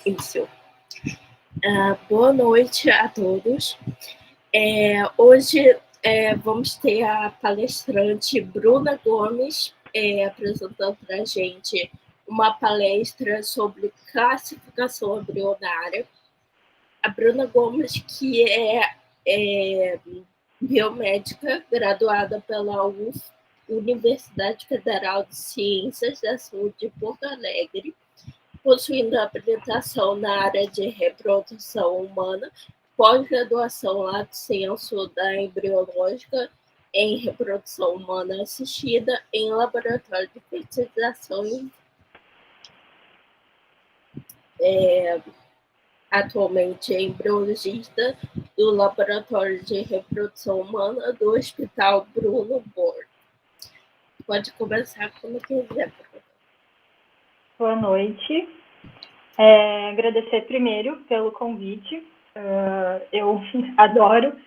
Isso. Boa noite a todos. Hoje vamos ter a palestrante Bruna Gomes apresentando para a gente uma palestra sobre classificação embrionária. A Bruna Gomes, que é biomédica, graduada pela Universidade Federal de Ciências da Saúde de Porto Alegre, possuindo habilitação na área de reprodução humana, pós-graduação lato sensu da embriológica em reprodução humana assistida em laboratório de fertilização. Atualmente é embriologista do Laboratório de Reprodução Humana do Hospital Bruno Borg. Pode começar quando quiser. Boa noite. Agradecer primeiro pelo convite. Eu adoro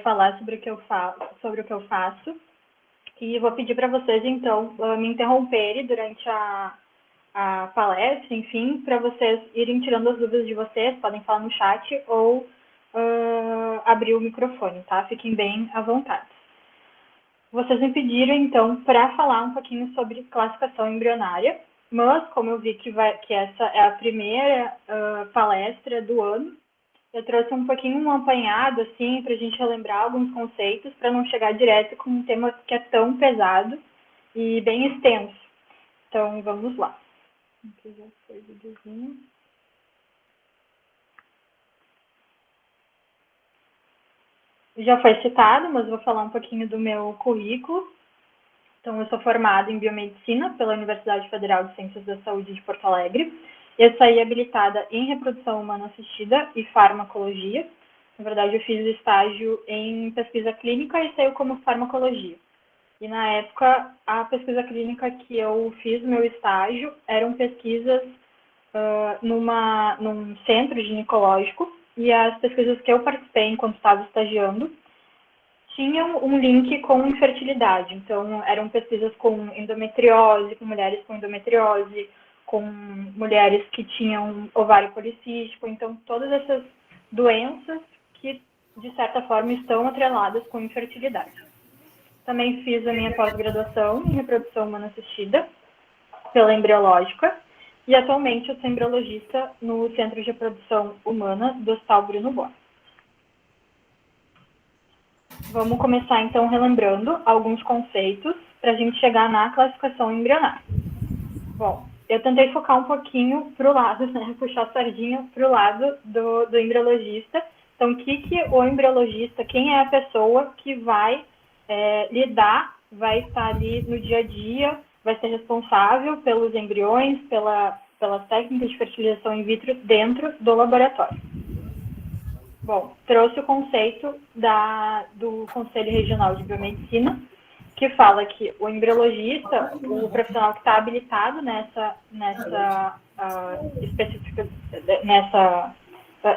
falar sobre o que eu faço. E vou pedir para vocês, então, me interromperem durante a palestra, enfim, para vocês irem tirando as dúvidas de vocês, podem falar no chat ou abrir o microfone, tá? Fiquem bem à vontade. Vocês me pediram, então, para falar um pouquinho sobre classificação embrionária, mas, como eu vi que essa é a primeira palestra do ano, eu trouxe um pouquinho um apanhado, assim, para a gente relembrar alguns conceitos, para não chegar direto com um tema que é tão pesado e bem extenso. Então, vamos lá. Aqui já foi o videozinho. Já foi citado, mas vou falar um pouquinho do meu currículo. Então, eu sou formada em biomedicina pela Universidade Federal de Ciências da Saúde de Porto Alegre. Eu saí habilitada em reprodução humana assistida e farmacologia. Na verdade, eu fiz estágio em pesquisa clínica e saiu como farmacologia. E, na época, a pesquisa clínica que eu fiz no meu estágio eram pesquisas num centro ginecológico, e as pesquisas que eu participei enquanto estava estagiando tinham um link com infertilidade. Então, eram pesquisas com endometriose, com mulheres com endometriose, com mulheres que tinham ovário policístico. Então, todas essas doenças que, de certa forma, estão atreladas com infertilidade. Também fiz a minha pós-graduação em reprodução humana assistida pela Embriológica e atualmente eu sou embriologista no Centro de Reprodução Humana do Hospital Bruno Borg. Vamos começar, então, relembrando alguns conceitos para a gente chegar na classificação embrionária. Bom, eu tentei focar um pouquinho para o lado, né, puxar a sardinha para o lado do embriologista. Então, o embriologista, quem é a pessoa que vai lidar, vai estar ali no dia a dia, vai ser responsável pelos embriões, pelas técnicas de fertilização in vitro dentro do laboratório. Bom, trouxe o conceito do Conselho Regional de Biomedicina, que fala que o embriologista, o profissional que está habilitado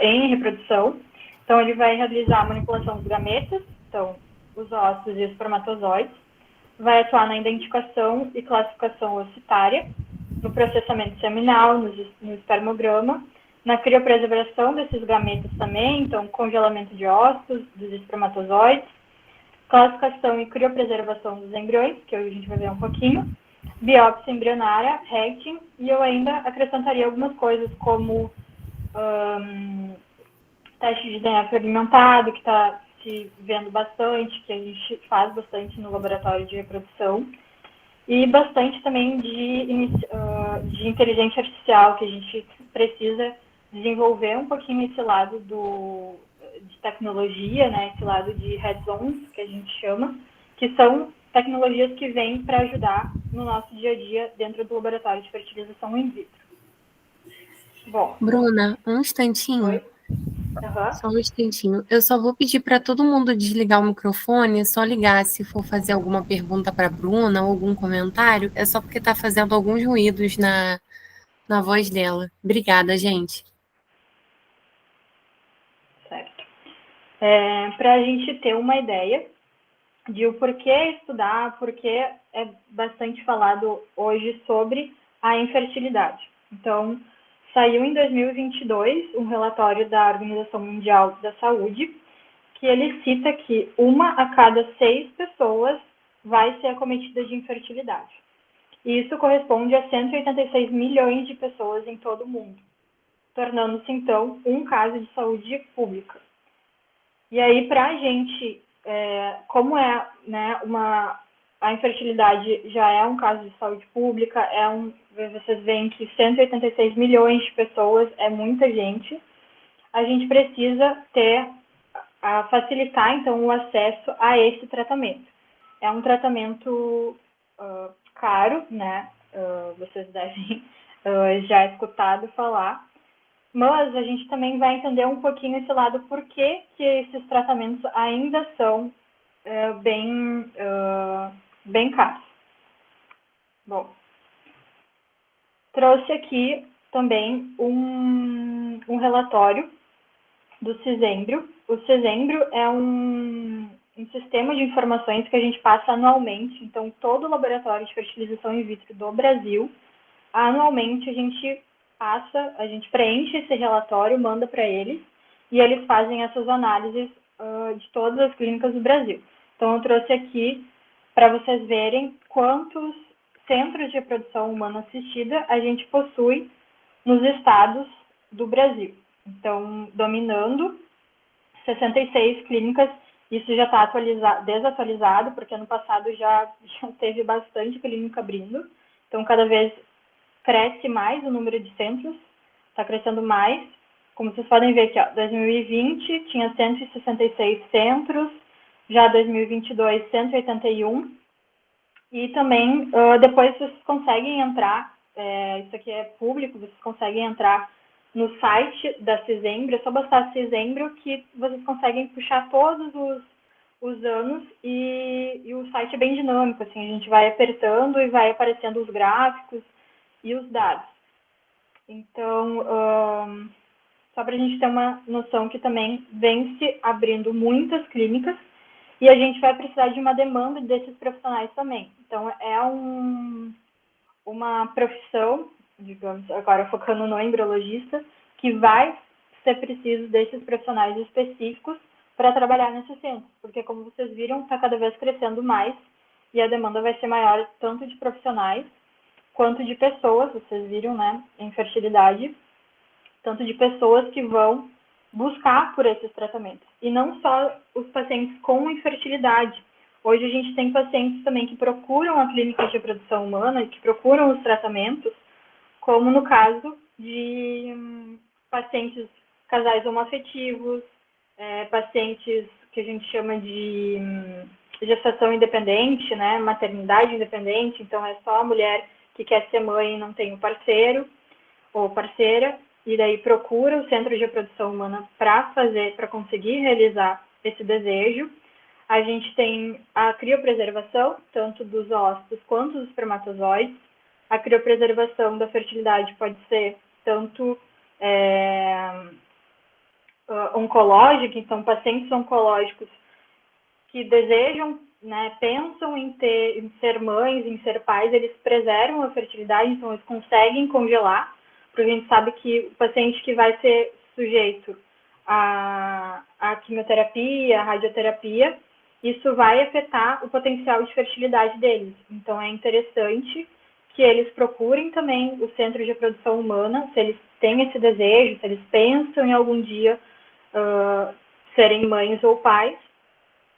em reprodução, então ele vai realizar a manipulação dos gametas, então os óvulos e os espermatozoides, vai atuar na identificação e classificação ocitária, no processamento seminal, no espermograma, na criopreservação desses gametas também, então congelamento de óvulos, dos espermatozoides, classificação e criopreservação dos embriões, que hoje a gente vai ver um pouquinho, biópsia embrionária, Hecting, e eu ainda acrescentaria algumas coisas como teste de DNA fragmentado, que está se vendo bastante, que a gente faz bastante no laboratório de reprodução, e bastante também de inteligência artificial, que a gente precisa desenvolver um pouquinho esse lado de tecnologia, né, esse lado de hands-on, que a gente chama, que são tecnologias que vêm para ajudar no nosso dia a dia dentro do laboratório de fertilização in vitro. Bom, Bruna, um instantinho. Oi? Uhum. Só um instantinho. Eu só vou pedir para todo mundo desligar o microfone, só ligar se for fazer alguma pergunta para a Bruna ou algum comentário. É só porque está fazendo alguns ruídos na voz dela. Obrigada, gente. Certo. Para a gente ter uma ideia de o porquê estudar, porque é bastante falado hoje sobre a infertilidade. Então, saiu em 2022 um relatório da Organização Mundial da Saúde, que ele cita que 1 a cada 6 pessoas vai ser acometida de infertilidade. E isso corresponde a 186 milhões de pessoas em todo o mundo, tornando-se, então, um caso de saúde pública. E aí, para a gente, como né, a infertilidade já é um caso de saúde pública, vocês veem que 186 milhões de pessoas é muita gente, a gente precisa facilitar, então, o acesso a esse tratamento. É um tratamento caro, né? Vocês devem já escutado falar, mas a gente também vai entender um pouquinho esse lado, por que esses tratamentos ainda são bem caros. Bom, trouxe aqui também um relatório do Cesembro. O Cesembro é um sistema de informações que a gente passa anualmente. Então, todo laboratório de fertilização in vitro do Brasil, anualmente a gente preenche esse relatório, manda para eles, e eles fazem essas análises de todas as clínicas do Brasil. Então, eu trouxe aqui para vocês verem quantos centros de reprodução humana assistida a gente possui nos estados do Brasil. Então, dominando 66 clínicas, isso já está desatualizado, porque ano passado já teve bastante clínica abrindo. Então, cada vez cresce mais o número de centros, está crescendo mais. Como vocês podem ver aqui, 2020 tinha 166 centros, já 2022, 181. E também, depois vocês conseguem entrar, isso aqui é público, vocês conseguem entrar no site da Cesembro, é só bastar Cesembro que vocês conseguem puxar todos os anos e o site é bem dinâmico, assim, a gente vai apertando e vai aparecendo os gráficos e os dados. Então, só para a gente ter uma noção que também vem se abrindo muitas clínicas e a gente vai precisar de uma demanda desses profissionais também. Então, é uma profissão, digamos, agora focando no embriologista, que vai ser preciso desses profissionais específicos para trabalhar nesses centros, porque como vocês viram, está cada vez crescendo mais e a demanda vai ser maior tanto de profissionais quanto de pessoas, vocês viram, né, em fertilidade, tanto de pessoas que vão buscar por esses tratamentos. E não só os pacientes com infertilidade. Hoje a gente tem pacientes também que procuram a clínica de reprodução humana, que procuram os tratamentos, como no caso de pacientes, casais homoafetivos, pacientes que a gente chama de gestação independente, né, maternidade independente, então é só a mulher que quer ser mãe e não tem o parceiro ou parceira, e daí procura o centro de reprodução humana para conseguir realizar esse desejo. A gente tem a criopreservação, tanto dos óvulos quanto dos espermatozoides. A criopreservação da fertilidade pode ser tanto oncológica, então pacientes oncológicos que desejam, né, pensam em ser mães, em ser pais, eles preservam a fertilidade, então eles conseguem congelar, porque a gente sabe que o paciente que vai ser sujeito à quimioterapia, à radioterapia, isso vai afetar o potencial de fertilidade deles. Então, é interessante que eles procurem também o centro de reprodução humana, se eles têm esse desejo, se eles pensam em algum dia serem mães ou pais.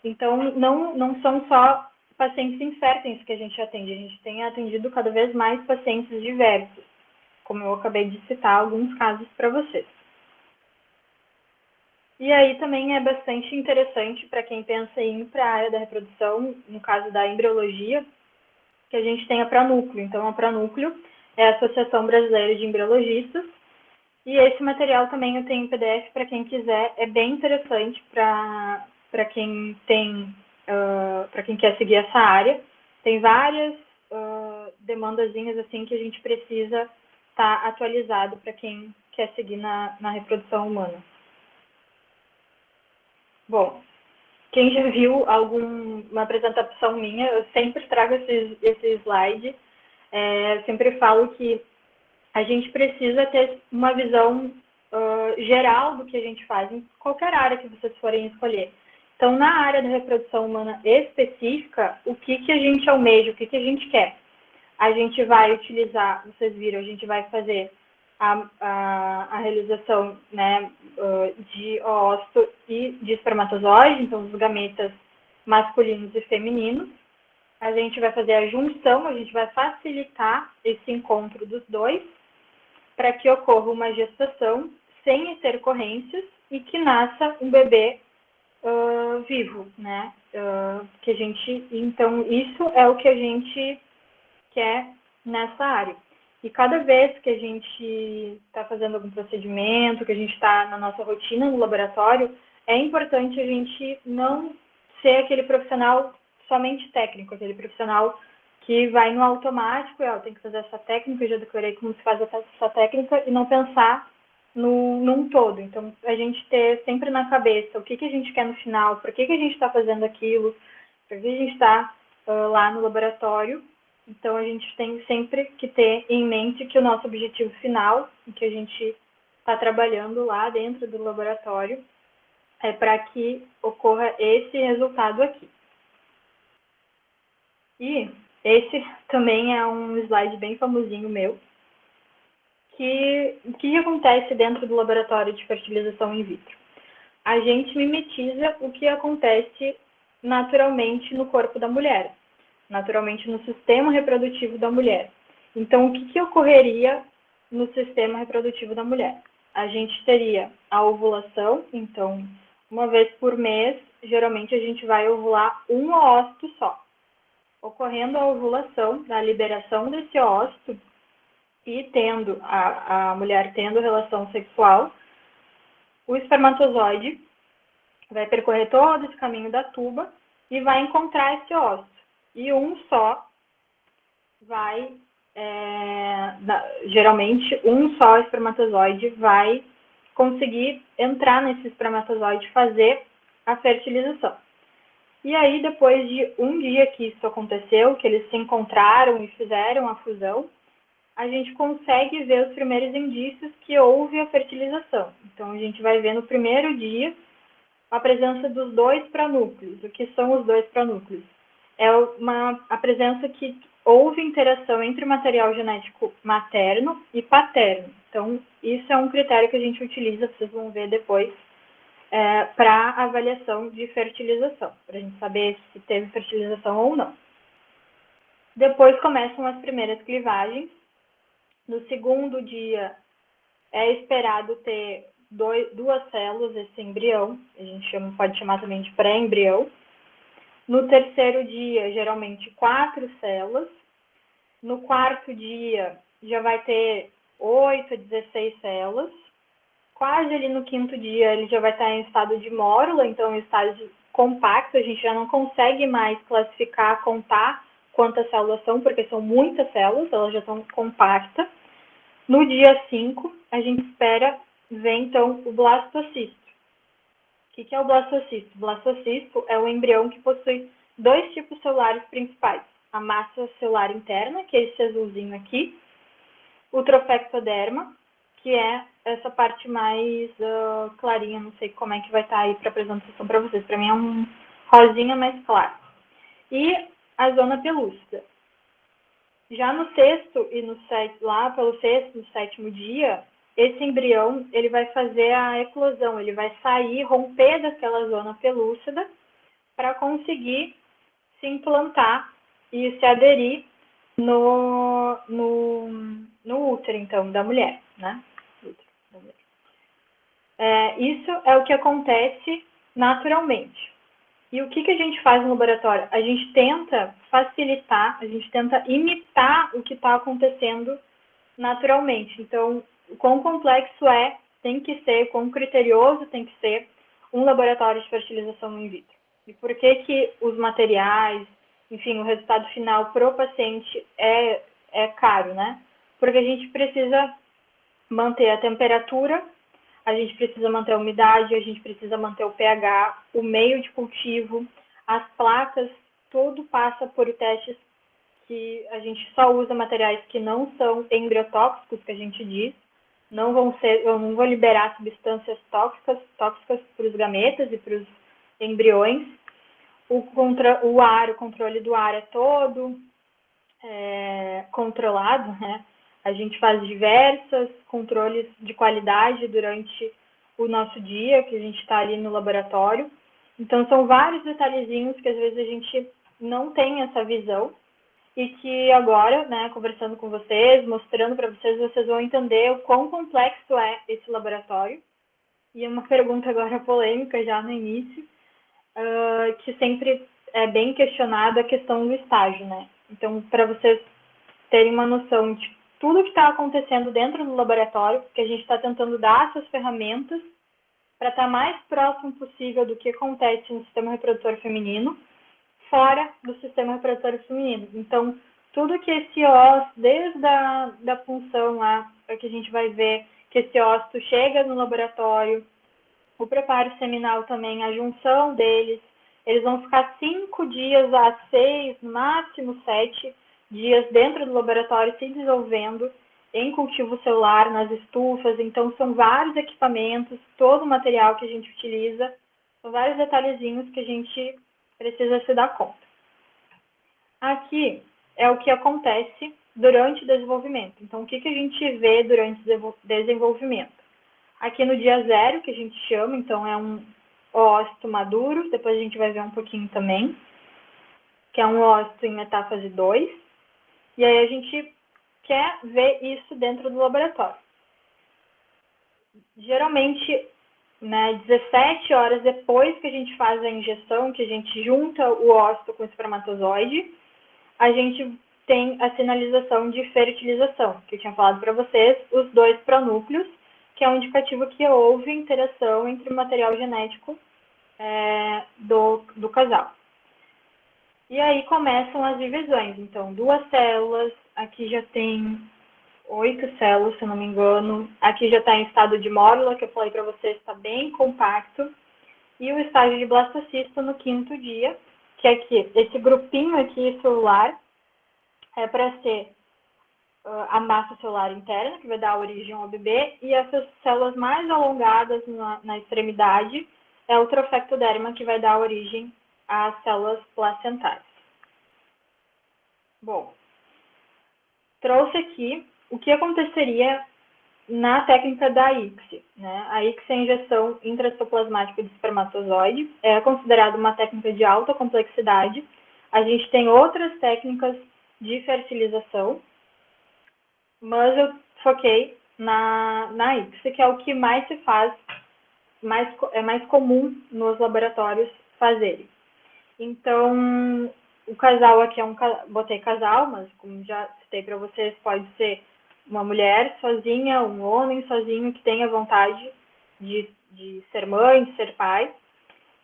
Então, não são só pacientes inférteis que a gente atende, a gente tem atendido cada vez mais pacientes diversos, como eu acabei de citar alguns casos para vocês. E aí também é bastante interessante para quem pensa em ir para a área da reprodução, no caso da embriologia, que a gente tem a Pronúcleo. Então, a Pronúcleo é a Associação Brasileira de Embriologistas, e esse material também eu tenho em PDF para quem quiser, é bem interessante para quem quer seguir essa área. Tem várias demandazinhas assim que a gente precisa estar atualizado para quem quer seguir na reprodução humana. Bom, quem já viu uma apresentação minha, eu sempre trago esse slide. Sempre falo que a gente precisa ter uma visão geral do que a gente faz em qualquer área que vocês forem escolher. Então, na área da reprodução humana específica, o que a gente almeja, o que a gente quer? A gente vai utilizar, vocês viram, a gente vai fazer a realização, né, de óvulo e de espermatozoide, então os gametas masculinos e femininos. A gente vai fazer a junção, a gente vai facilitar esse encontro dos dois para que ocorra uma gestação sem intercorrências e que nasça um bebê vivo, né? Que a gente, então, isso é o que a gente quer nessa área. E cada vez que a gente está fazendo algum procedimento, que a gente está na nossa rotina no laboratório, é importante a gente não ser aquele profissional somente técnico, aquele profissional que vai no automático, tem que fazer essa técnica, eu já decorei como se faz essa técnica, e não pensar num todo. Então, a gente ter sempre na cabeça o que a gente quer no final, por que a gente está fazendo aquilo, por que a gente está lá no laboratório. Então, a gente tem sempre que ter em mente que o nosso objetivo final, que a gente está trabalhando lá dentro do laboratório, é para que ocorra esse resultado aqui. E esse também é um slide bem famosinho meu, o que acontece dentro do laboratório de fertilização in vitro? A gente mimetiza o que acontece naturalmente no corpo da mulher, naturalmente no sistema reprodutivo da mulher. Então, o que ocorreria no sistema reprodutivo da mulher? A gente teria a ovulação, então, uma vez por mês, geralmente a gente vai ovular um óvulo só. Ocorrendo a ovulação, a liberação desse óvulo, e tendo a mulher tendo relação sexual, o espermatozoide vai percorrer todo esse caminho da tuba e vai encontrar esse óvulo. E um só vai, geralmente, um só espermatozoide vai conseguir entrar nesse espermatozoide e fazer a fertilização. E aí, depois de um dia que isso aconteceu, que eles se encontraram e fizeram a fusão, a gente consegue ver os primeiros indícios que houve a fertilização. Então, a gente vai ver no primeiro dia a presença dos dois pranúcleos. O que são os dois pranúcleos? É a presença que houve interação entre o material genético materno e paterno. Então, isso é um critério que a gente utiliza, vocês vão ver depois, para avaliação de fertilização, para a gente saber se teve fertilização ou não. Depois começam as primeiras clivagens. No segundo dia, é esperado ter duas células, esse embrião, a gente pode chamar também de pré-embrião. No terceiro dia, geralmente 4 células. No quarto dia, já vai ter 8 a 16 células. Quase ali no quinto dia, ele já vai estar em estado de mórula, então em estado compacto, a gente já não consegue mais classificar, contar quantas células são, porque são muitas células, elas já estão compactas. No dia 5, a gente espera ver, então, o blastocisto. O que é o blastocisto? O blastocisto é o embrião que possui 2 tipos celulares principais. A massa celular interna, que é esse azulzinho aqui, o trofectoderma, que é essa parte mais clarinha, não sei como é que vai estar aí para apresentação para vocês. Para mim é um rosinha mais claro. E a zona pelúcida. Já no sexto e lá pelo sexto e sétimo dia, esse embrião ele vai fazer a eclosão, ele vai sair, romper daquela zona pelúcida para conseguir se implantar e se aderir no útero, então, da mulher, né? Isso é o que acontece naturalmente. E o que a gente faz no laboratório? A gente tenta facilitar, a gente tenta imitar o que está acontecendo naturalmente. Então, o quão complexo tem que ser, quão criterioso tem que ser um laboratório de fertilização in vitro. E por que os materiais, enfim, o resultado final para o paciente é caro, né? Porque a gente precisa manter a temperatura, a gente precisa manter a umidade, a gente precisa manter o pH, o meio de cultivo, as placas, tudo passa por testes que a gente só usa materiais que não são embriotóxicos, que a gente diz, eu não vou liberar substâncias tóxicas para os gametas e para os embriões. O controle do ar é todo controlado, né? A gente faz diversos controles de qualidade durante o nosso dia, que a gente está ali no laboratório. Então, são vários detalhezinhos que às vezes a gente não tem essa visão e que agora, né, conversando com vocês, mostrando para vocês, vocês vão entender o quão complexo é esse laboratório. E uma pergunta agora polêmica já no início, que sempre é bem questionada a questão do estágio, né? Então, para vocês terem uma noção de tudo que está acontecendo dentro do laboratório, que a gente está tentando dar essas ferramentas para estar mais próximo possível do que acontece no sistema reprodutor feminino, fora do sistema reprodutor feminino. Então, tudo que esse ósseo, desde a punção lá, que a gente vai ver que esse ósseo chega no laboratório, o preparo seminal também, a junção deles, eles vão ficar 5 dias a 6, no máximo 7 dias dentro do laboratório se desenvolvendo em cultivo celular, nas estufas. Então, são vários equipamentos, todo o material que a gente utiliza, são vários detalhezinhos que a gente precisa se dar conta. Aqui é o que acontece durante o desenvolvimento. Então, o que a gente vê durante o desenvolvimento? Aqui no dia 0, que a gente chama, então é um ócito maduro, depois a gente vai ver um pouquinho também, que é um ócito em metáfase 2, e aí a gente quer ver isso dentro do laboratório. Geralmente, né, 17 horas depois que a gente faz a injeção, que a gente junta o ócito com o espermatozoide, a gente tem a sinalização de fertilização, que eu tinha falado para vocês, os 2 pronúcleos, que é um indicativo que houve interação entre o material genético do casal. E aí começam as divisões. Então, 2 células, aqui já tem 8 células, se eu não me engano. Aqui já está em estado de mórula, que eu falei para vocês, está bem compacto. E o estágio de blastocisto no 5º dia, que é aqui, esse grupinho aqui celular, é para ser a massa celular interna, que vai dar origem ao bebê, e essas células mais alongadas na extremidade é o trofectoderma, que vai dar origem às células placentais. Bom, trouxe aqui o que aconteceria na técnica da ICSI, né? A ICSI é a injeção intracitoplasmática de espermatozoide, é considerada uma técnica de alta complexidade. A gente tem outras técnicas de fertilização, mas eu foquei na ICSI, que é o que mais se faz, é mais comum nos laboratórios fazerem. Então, o casal aqui botei casal, mas como já citei para vocês, pode ser uma mulher sozinha, um homem sozinho que tenha vontade de ser mãe, de ser pai.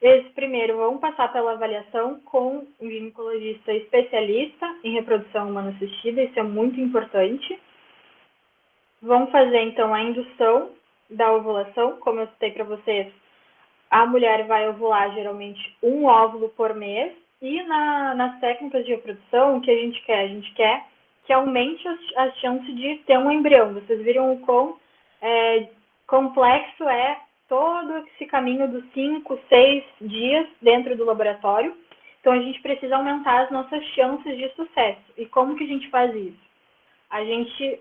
Eles primeiro vão passar pela avaliação com um ginecologista especialista em reprodução humana assistida, isso é muito importante. Vão fazer, então, a indução da ovulação, como eu citei para vocês, a mulher vai ovular geralmente um óvulo por mês, e nas técnicas de reprodução, o que a gente quer? A gente quer que aumente a chance de ter um embrião. Vocês viram o quão complexo é todo esse caminho dos 5, 6 dias dentro do laboratório. Então, a gente precisa aumentar as nossas chances de sucesso. E como que a gente faz isso? A gente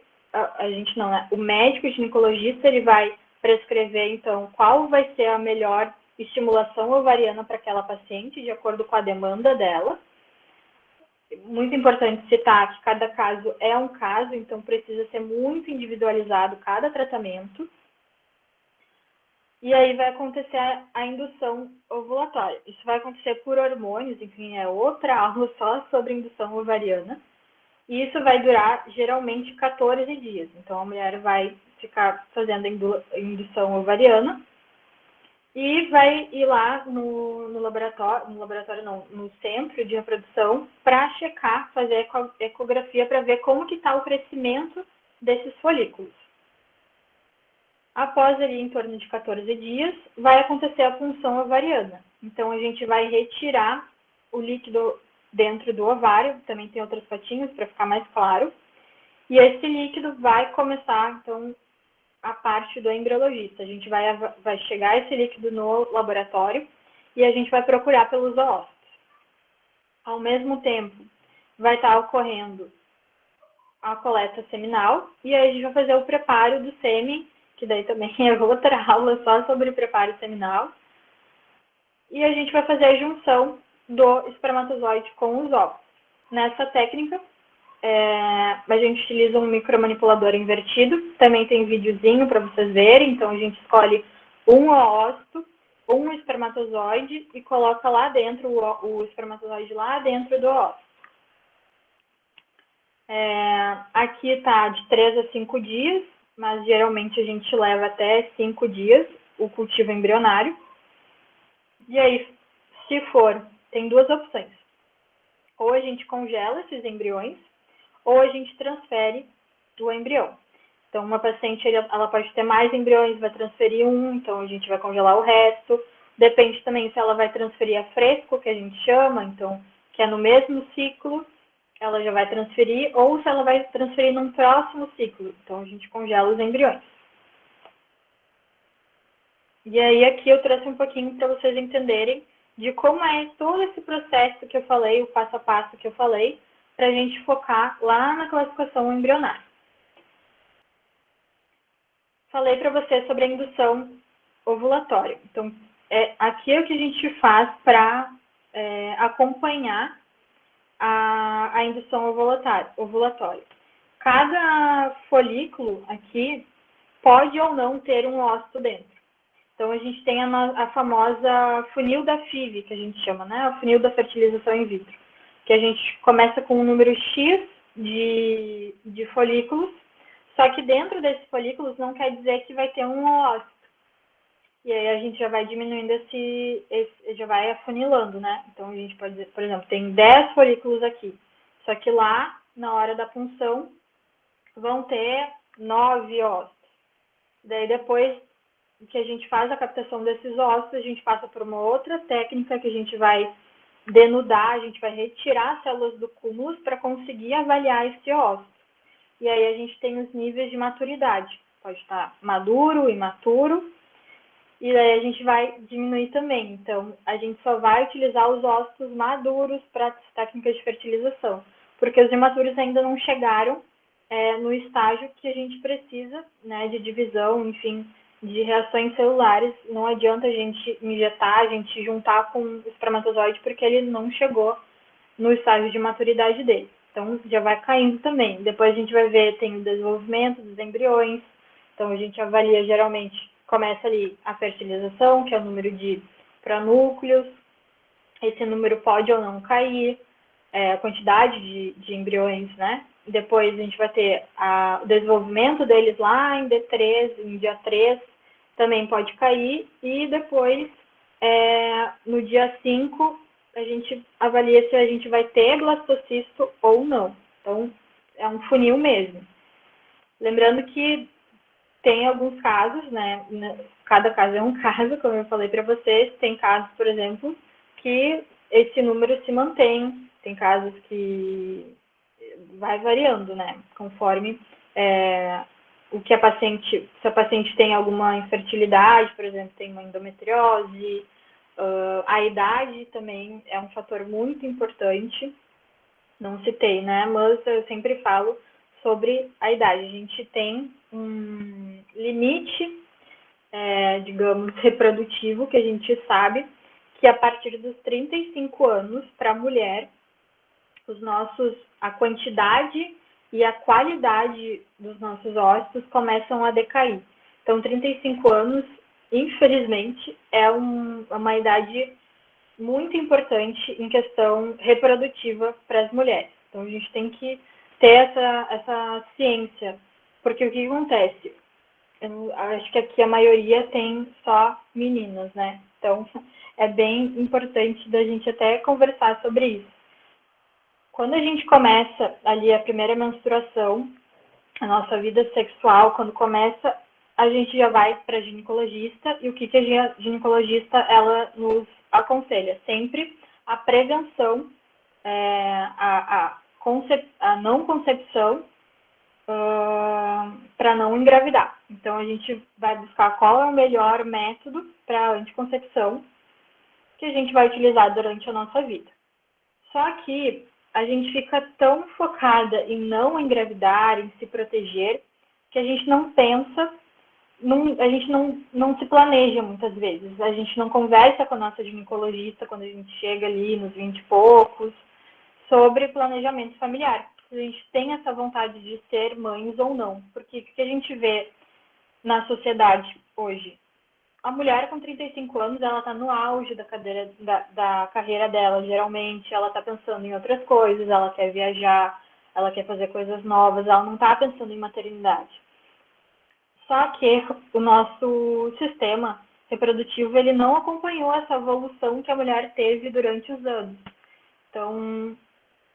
não, né? O médico ginecologista, ele vai prescrever, então, qual vai ser a melhor estimulação ovariana para aquela paciente, de acordo com a demanda dela. Muito importante citar que cada caso é um caso, então precisa ser muito individualizado cada tratamento. E aí vai acontecer a indução ovulatória. Isso vai acontecer por hormônios, enfim, é outra aula só sobre indução ovariana. E isso vai durar, geralmente, 14 dias. Então, a mulher vai ficar fazendo indução ovariana e vai ir lá no laboratório não, no centro de reprodução, para checar, fazer ecografia para ver como que está o crescimento desses folículos. Após ali, em torno de 14 dias, vai acontecer a punção ovariana. Então, a gente vai retirar o líquido dentro do ovário, também tem outras fotinhas para ficar mais claro. E esse líquido vai começar, então, a parte do embriologista. A gente vai chegar esse líquido no laboratório e a gente vai procurar pelos oócitos. Ao mesmo tempo, vai estar ocorrendo a coleta seminal e aí a gente vai fazer o preparo do sêmen, que daí também é outra aula só sobre preparo seminal. E a gente vai fazer a junção do espermatozoide com os óvulos. Nessa técnica, a gente utiliza um micromanipulador invertido, também tem videozinho para vocês verem, então a gente escolhe um oócito, um espermatozoide e coloca lá dentro, o espermatozoide lá dentro do oócito. Aqui está de 3 a 5 dias, mas geralmente a gente leva até 5 dias o cultivo embrionário. E aí, se for, tem duas opções. Ou a gente congela esses embriões, ou a gente transfere o embrião. Então, uma paciente, ela pode ter mais embriões, vai transferir um, então a gente vai congelar o resto. Depende também se ela vai transferir a fresco, que a gente chama, então, que é no mesmo ciclo, ela já vai transferir, ou se ela vai transferir num próximo ciclo. Então, a gente congela os embriões. E aí, aqui eu trouxe um pouquinho para vocês entenderem de como é todo esse processo que eu falei, o passo a passo que eu falei, para a gente focar lá na classificação embrionária. Falei para vocês sobre a indução ovulatória. Então, aqui é o que a gente faz para acompanhar a indução ovulatória. Cada folículo aqui pode ou não ter um ócito dentro. Então, a gente tem a famosa funil da FIV, que a gente chama, né? O funil da fertilização in vitro. Que a gente começa com um número X de folículos, só que dentro desses folículos não quer dizer que vai ter um ócito. E aí a gente já vai diminuindo já vai afunilando, né? Então, a gente pode dizer, por exemplo, tem 10 folículos aqui. Só que lá, na hora da punção, vão ter 9 ócitos. Daí, depois que a gente faz a captação desses ócitos, a gente passa por uma outra técnica que a gente vai denudar, a gente vai retirar as células do cúmulo para conseguir avaliar esse ócito. E aí a gente tem os níveis de maturidade. Pode estar maduro, imaturo, e daí a gente vai diminuir também. Então, a gente só vai utilizar os ócitos maduros para técnicas de fertilização, porque os imaturos ainda não chegaram no estágio que a gente precisa, né, de divisão, enfim, de reações celulares. Não adianta a gente injetar, a gente juntar com o espermatozoide, porque ele não chegou no estágio de maturidade dele. Então, já vai caindo também. Depois a gente vai ver, tem o desenvolvimento dos embriões. Então, a gente avalia, geralmente, começa ali a fertilização, que é o número de pronúcleos. Esse número pode ou não cair, a quantidade de embriões, né? Depois a gente vai ter o desenvolvimento deles lá em D3, em dia 3, também pode cair. E depois, no dia 5, a gente avalia se a gente vai ter blastocisto ou não. Então, é um funil mesmo. Lembrando que tem alguns casos, né? Cada caso é um caso, como eu falei para vocês. Tem casos, por exemplo, que esse número se mantém. Tem casos que vai variando, né? Conforme o que se a paciente tem alguma infertilidade, por exemplo, tem uma endometriose, a idade também é um fator muito importante. Não citei, né? Mas eu sempre falo sobre a idade. A gente tem um limite, digamos, reprodutivo, que a gente sabe que a partir dos 35 anos, para a mulher, a quantidade e a qualidade dos nossos ócitos começam a decair. Então, 35 anos, infelizmente, é uma idade muito importante em questão reprodutiva para as mulheres. Então, a gente tem que ter essa ciência, porque o que acontece? Eu acho que aqui a maioria tem só meninas, né? Então, é bem importante da gente até conversar sobre isso. Quando a gente começa ali a primeira menstruação, a nossa vida sexual, quando começa, a gente já vai para a ginecologista. E o que a ginecologista ela nos aconselha? Sempre a prevenção a não concepção para não engravidar. Então, a gente vai buscar qual é o melhor método para anticoncepção que a gente vai utilizar durante a nossa vida. Só que a gente fica tão focada em não engravidar, em se proteger, que a gente não pensa, a gente não se planeja muitas vezes. A gente não conversa com a nossa ginecologista quando a gente chega ali nos 20 e poucos, sobre planejamento familiar. A gente tem essa vontade de ser mães ou não. Porque o que a gente vê na sociedade hoje? A mulher com 35 anos, ela está no auge da carreira dela, geralmente. Ela está pensando em outras coisas, ela quer viajar, ela quer fazer coisas novas, ela não está pensando em maternidade. Só que o nosso sistema reprodutivo, ele não acompanhou essa evolução que a mulher teve durante os anos. Então,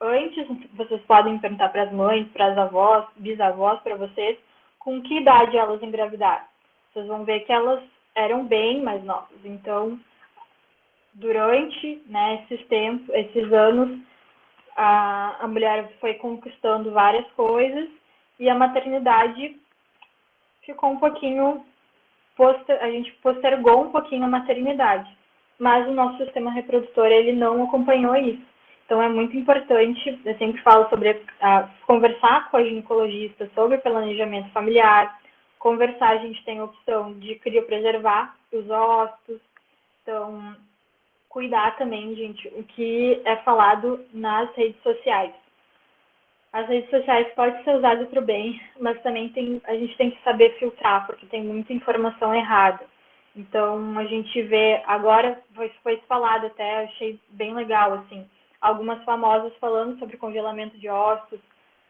antes, vocês podem perguntar para as mães, para as avós, bisavós, para vocês, com que idade elas engravidaram. Vocês vão ver que elas eram bem mais novas. Então, durante esses anos, a mulher foi conquistando várias coisas e a maternidade ficou um pouquinho, a gente postergou um pouquinho a maternidade, mas o nosso sistema reprodutor, ele não acompanhou isso. Então, é muito importante, eu sempre falo sobre conversar com a ginecologista sobre planejamento familiar. Conversar, a gente tem a opção de criopreservar os óvulos. Então, cuidar também, gente, o que é falado nas redes sociais. As redes sociais podem ser usadas para o bem, mas também a gente tem que saber filtrar, porque tem muita informação errada. Então, a gente vê, agora foi falado até, achei bem legal, assim, algumas famosas falando sobre congelamento de ossos.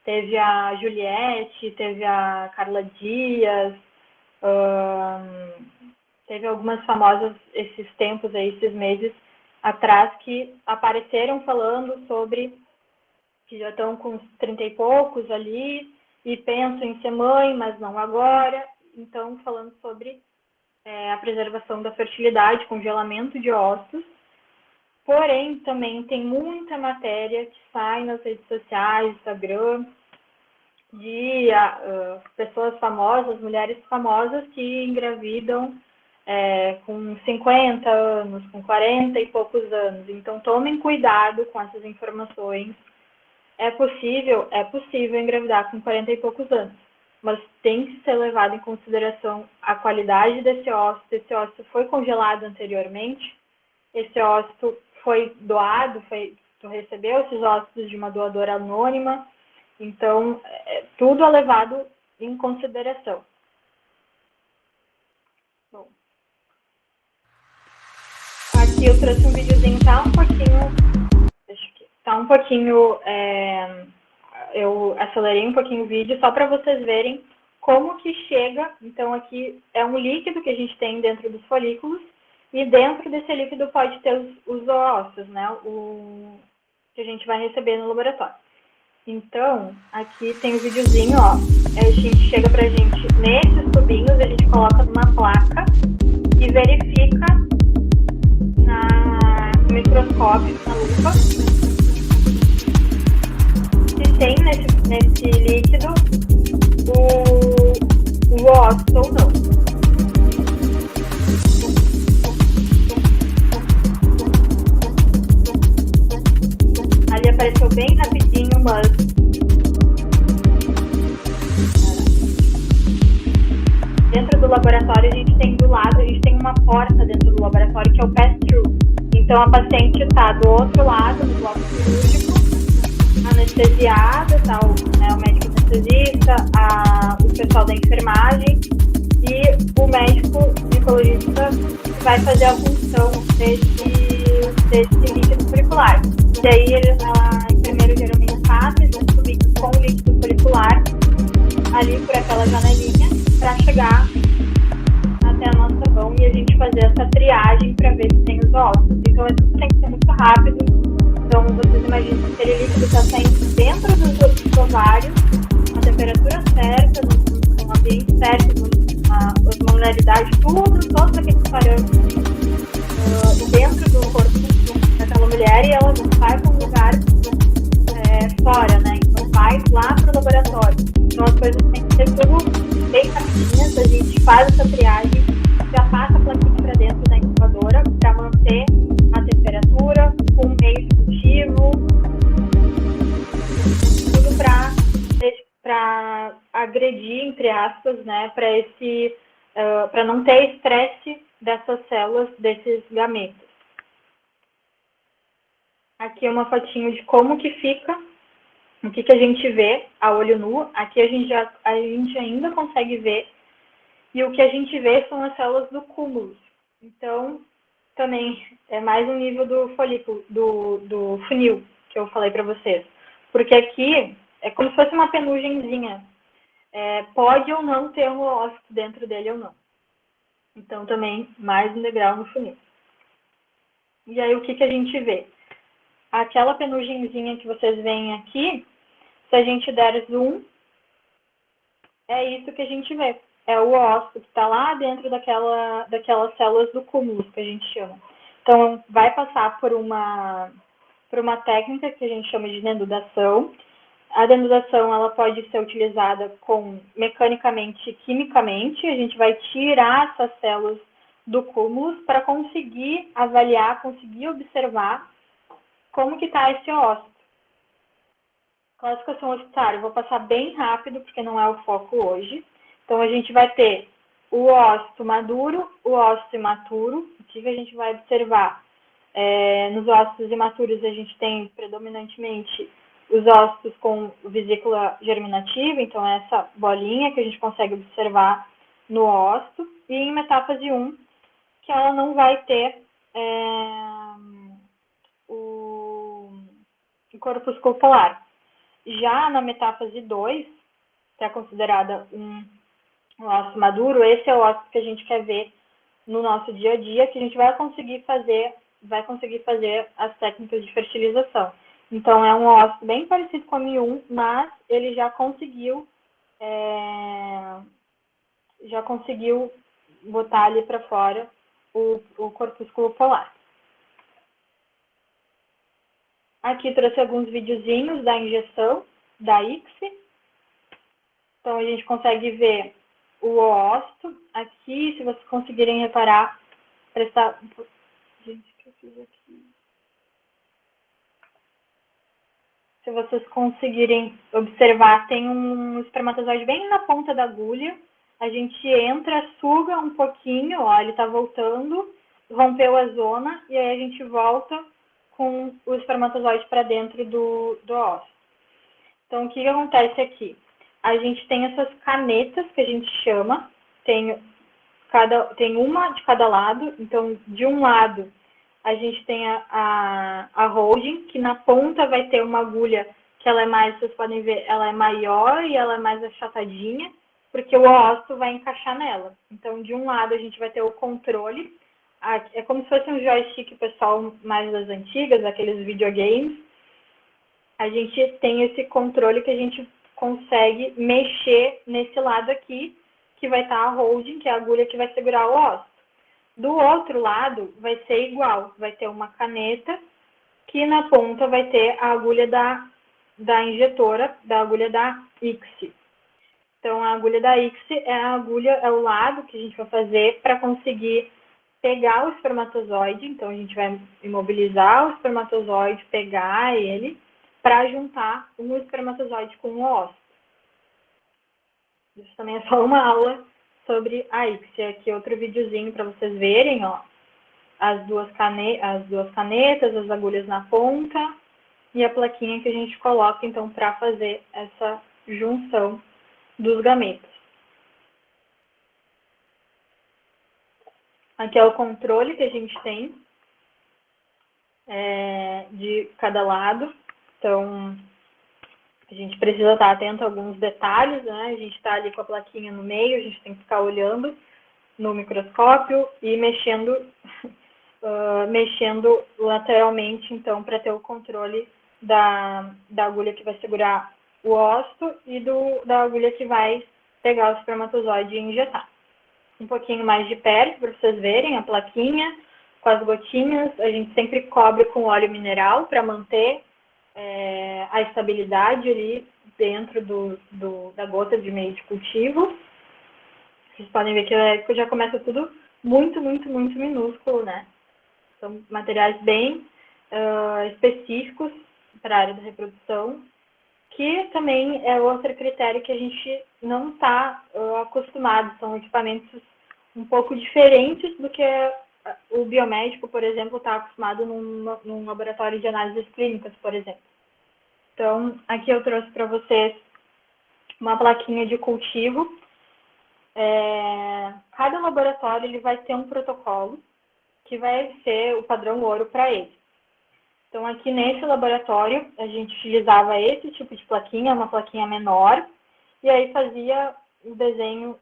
Teve a Juliette, teve a Carla Dias, teve algumas famosas esses tempos aí, esses meses atrás, que apareceram falando sobre que já estão com 30 e poucos ali e pensam em ser mãe, mas não agora. Então, falando sobre a preservação da fertilidade, congelamento de ossos. Porém, também tem muita matéria que sai nas redes sociais, Instagram, de pessoas famosas, mulheres famosas que engravidam com 50 anos, com 40 e poucos anos. Então, tomem cuidado com essas informações. É possível engravidar com 40 e poucos anos, mas tem que ser levado em consideração a qualidade desse ósseo. Esse ósseo foi congelado anteriormente, esse ósseo foi doado, tu recebeu esses ossos de uma doadora anônima, então tudo é levado em consideração. Bom, aqui eu trouxe um videozinho, eu acelerei um pouquinho o vídeo só para vocês verem como que chega. Então aqui é um líquido que a gente tem dentro dos folículos, e dentro desse líquido pode ter os ósseos, né? O que a gente vai receber no laboratório. Então, aqui tem o videozinho, ó. A gente chega pra gente nesses tubinhos, a gente coloca numa placa e verifica no microscópio, na lupa, se tem nesse líquido o ósseo ou não. Ali apareceu bem rapidinho, mas dentro do laboratório a gente tem uma porta dentro do laboratório que é o pass-through. Então a paciente está do outro lado, no bloco cirúrgico, anestesiada, tá, o médico anestesista, o pessoal da enfermagem e o médico ginecologista vai fazer a função desse líquido folicular. E aí a enfermeira geralmente passa esses tubinhos com o líquido folicular ali por aquela janelinha para chegar até a nossa mão e a gente fazer essa triagem para ver se tem os ossos. Então tudo tem que ser muito rápido. Então vocês imaginam que aquele líquido está saindo dentro dos ovários, a temperatura certa, no ambiente certo, a osmolaridade, todos aqueles parâmetros dentro do corpo daquela pela mulher e ela vai para um lugar fora, né? Então vai lá para o laboratório. Então as coisas têm que ser tudo bem rapidinhas, a gente faz essa triagem, já passa a plaquinha para dentro da incubadora para manter a temperatura, com o meio de cultivo, tudo para agredir, entre aspas, né? Para não ter estresse dessas células, desses gametos. Aqui é uma fotinho de como que fica, o que a gente vê a olho nu. Aqui a gente ainda consegue ver, e o que a gente vê são as células do cúmulo. Então, também é mais um nível do folículo, do funil, que eu falei para vocês. Porque aqui é como se fosse uma penugemzinha. Pode ou não ter um oócito dentro dele ou não. Então, também mais um degrau no funil. E aí, o que a gente vê? Aquela penugemzinha que vocês veem aqui, se a gente der zoom, é isso que a gente vê. É o oócito que está lá dentro daquelas células do cúmulo, que a gente chama. Então, vai passar por uma técnica que a gente chama de denudação. A denudação ela pode ser utilizada mecanicamente e quimicamente. A gente vai tirar essas células do cúmulo para conseguir avaliar, conseguir observar como que está esse oócito. Classificação hospitalar, eu vou passar bem rápido, porque não é o foco hoje. Então, a gente vai ter o oócito maduro, o oócito imaturo. O que a gente vai observar? Nos ócitos imaturos, a gente tem predominantemente os ócitos com vesícula germinativa, então essa bolinha que a gente consegue observar no ócito. E em metáfase 1, que ela não vai ter o corpúsculo polar. Já na metáfase 2, que é considerada um óssito maduro, esse é o óssito que a gente quer ver no nosso dia a dia, que a gente vai conseguir fazer as técnicas de fertilização. Então, é um óssito bem parecido com a Mi1, mas ele já conseguiu botar ali para fora o corpúsculo polar. Aqui trouxe alguns videozinhos da injeção da ICSI. Então, a gente consegue ver o oócito. Aqui, se vocês conseguirem reparar, Gente, o que eu fiz aqui? Se vocês conseguirem observar, tem um espermatozoide bem na ponta da agulha. A gente entra, suga um pouquinho, ó, ele está voltando, rompeu a zona, e aí a gente volta com o espermatozoide para dentro do ósseo. Então, o que acontece aqui? A gente tem essas canetas que a gente chama, tem uma de cada lado. Então, de um lado, a gente tem a holding, que na ponta vai ter uma agulha que ela é mais, vocês podem ver, ela é maior e ela é mais achatadinha, porque o óssito vai encaixar nela. Então, de um lado, a gente vai ter o controle. É como se fosse um joystick, pessoal, mais das antigas, aqueles videogames. A gente tem esse controle que a gente consegue mexer nesse lado aqui, que vai estar a holding, que é a agulha que vai segurar o óssito. Do outro lado, vai ser igual. Vai ter uma caneta, que na ponta vai ter a agulha da injetora, da agulha da ICSI. Então, a agulha da ICSI é o lado que a gente vai fazer para conseguir pegar o espermatozoide. Então, a gente vai imobilizar o espermatozoide, pegar ele, para juntar um espermatozoide com o óssito. Isso também é só uma aula sobre a ICSI. Aqui outro videozinho para vocês verem, ó, as duas canetas, as agulhas na ponta e a plaquinha que a gente coloca, então, para fazer essa junção dos gametos. Aqui é o controle que a gente tem de cada lado. Então, a gente precisa estar atento a alguns detalhes, né? A gente está ali com a plaquinha no meio, a gente tem que ficar olhando no microscópio e mexendo lateralmente, então, para ter o controle da agulha que vai segurar o óssito e da agulha que vai pegar o espermatozoide e injetar. Um pouquinho mais de perto, para vocês verem a plaquinha, com as gotinhas, a gente sempre cobre com óleo mineral para manter a estabilidade ali dentro da gota de meio de cultivo. Vocês podem ver que já começa tudo muito, muito, muito minúsculo, né? São materiais bem específicos para a área da reprodução, que também é outro critério que a gente não está acostumado. São equipamentos um pouco diferentes do que o biomédico, por exemplo, está acostumado num laboratório de análises clínicas, por exemplo. Então, aqui eu trouxe para vocês uma plaquinha de cultivo. Cada laboratório ele vai ter um protocolo que vai ser o padrão ouro para ele. Então, aqui nesse laboratório, a gente utilizava esse tipo de plaquinha, uma plaquinha menor, e aí fazia o desenho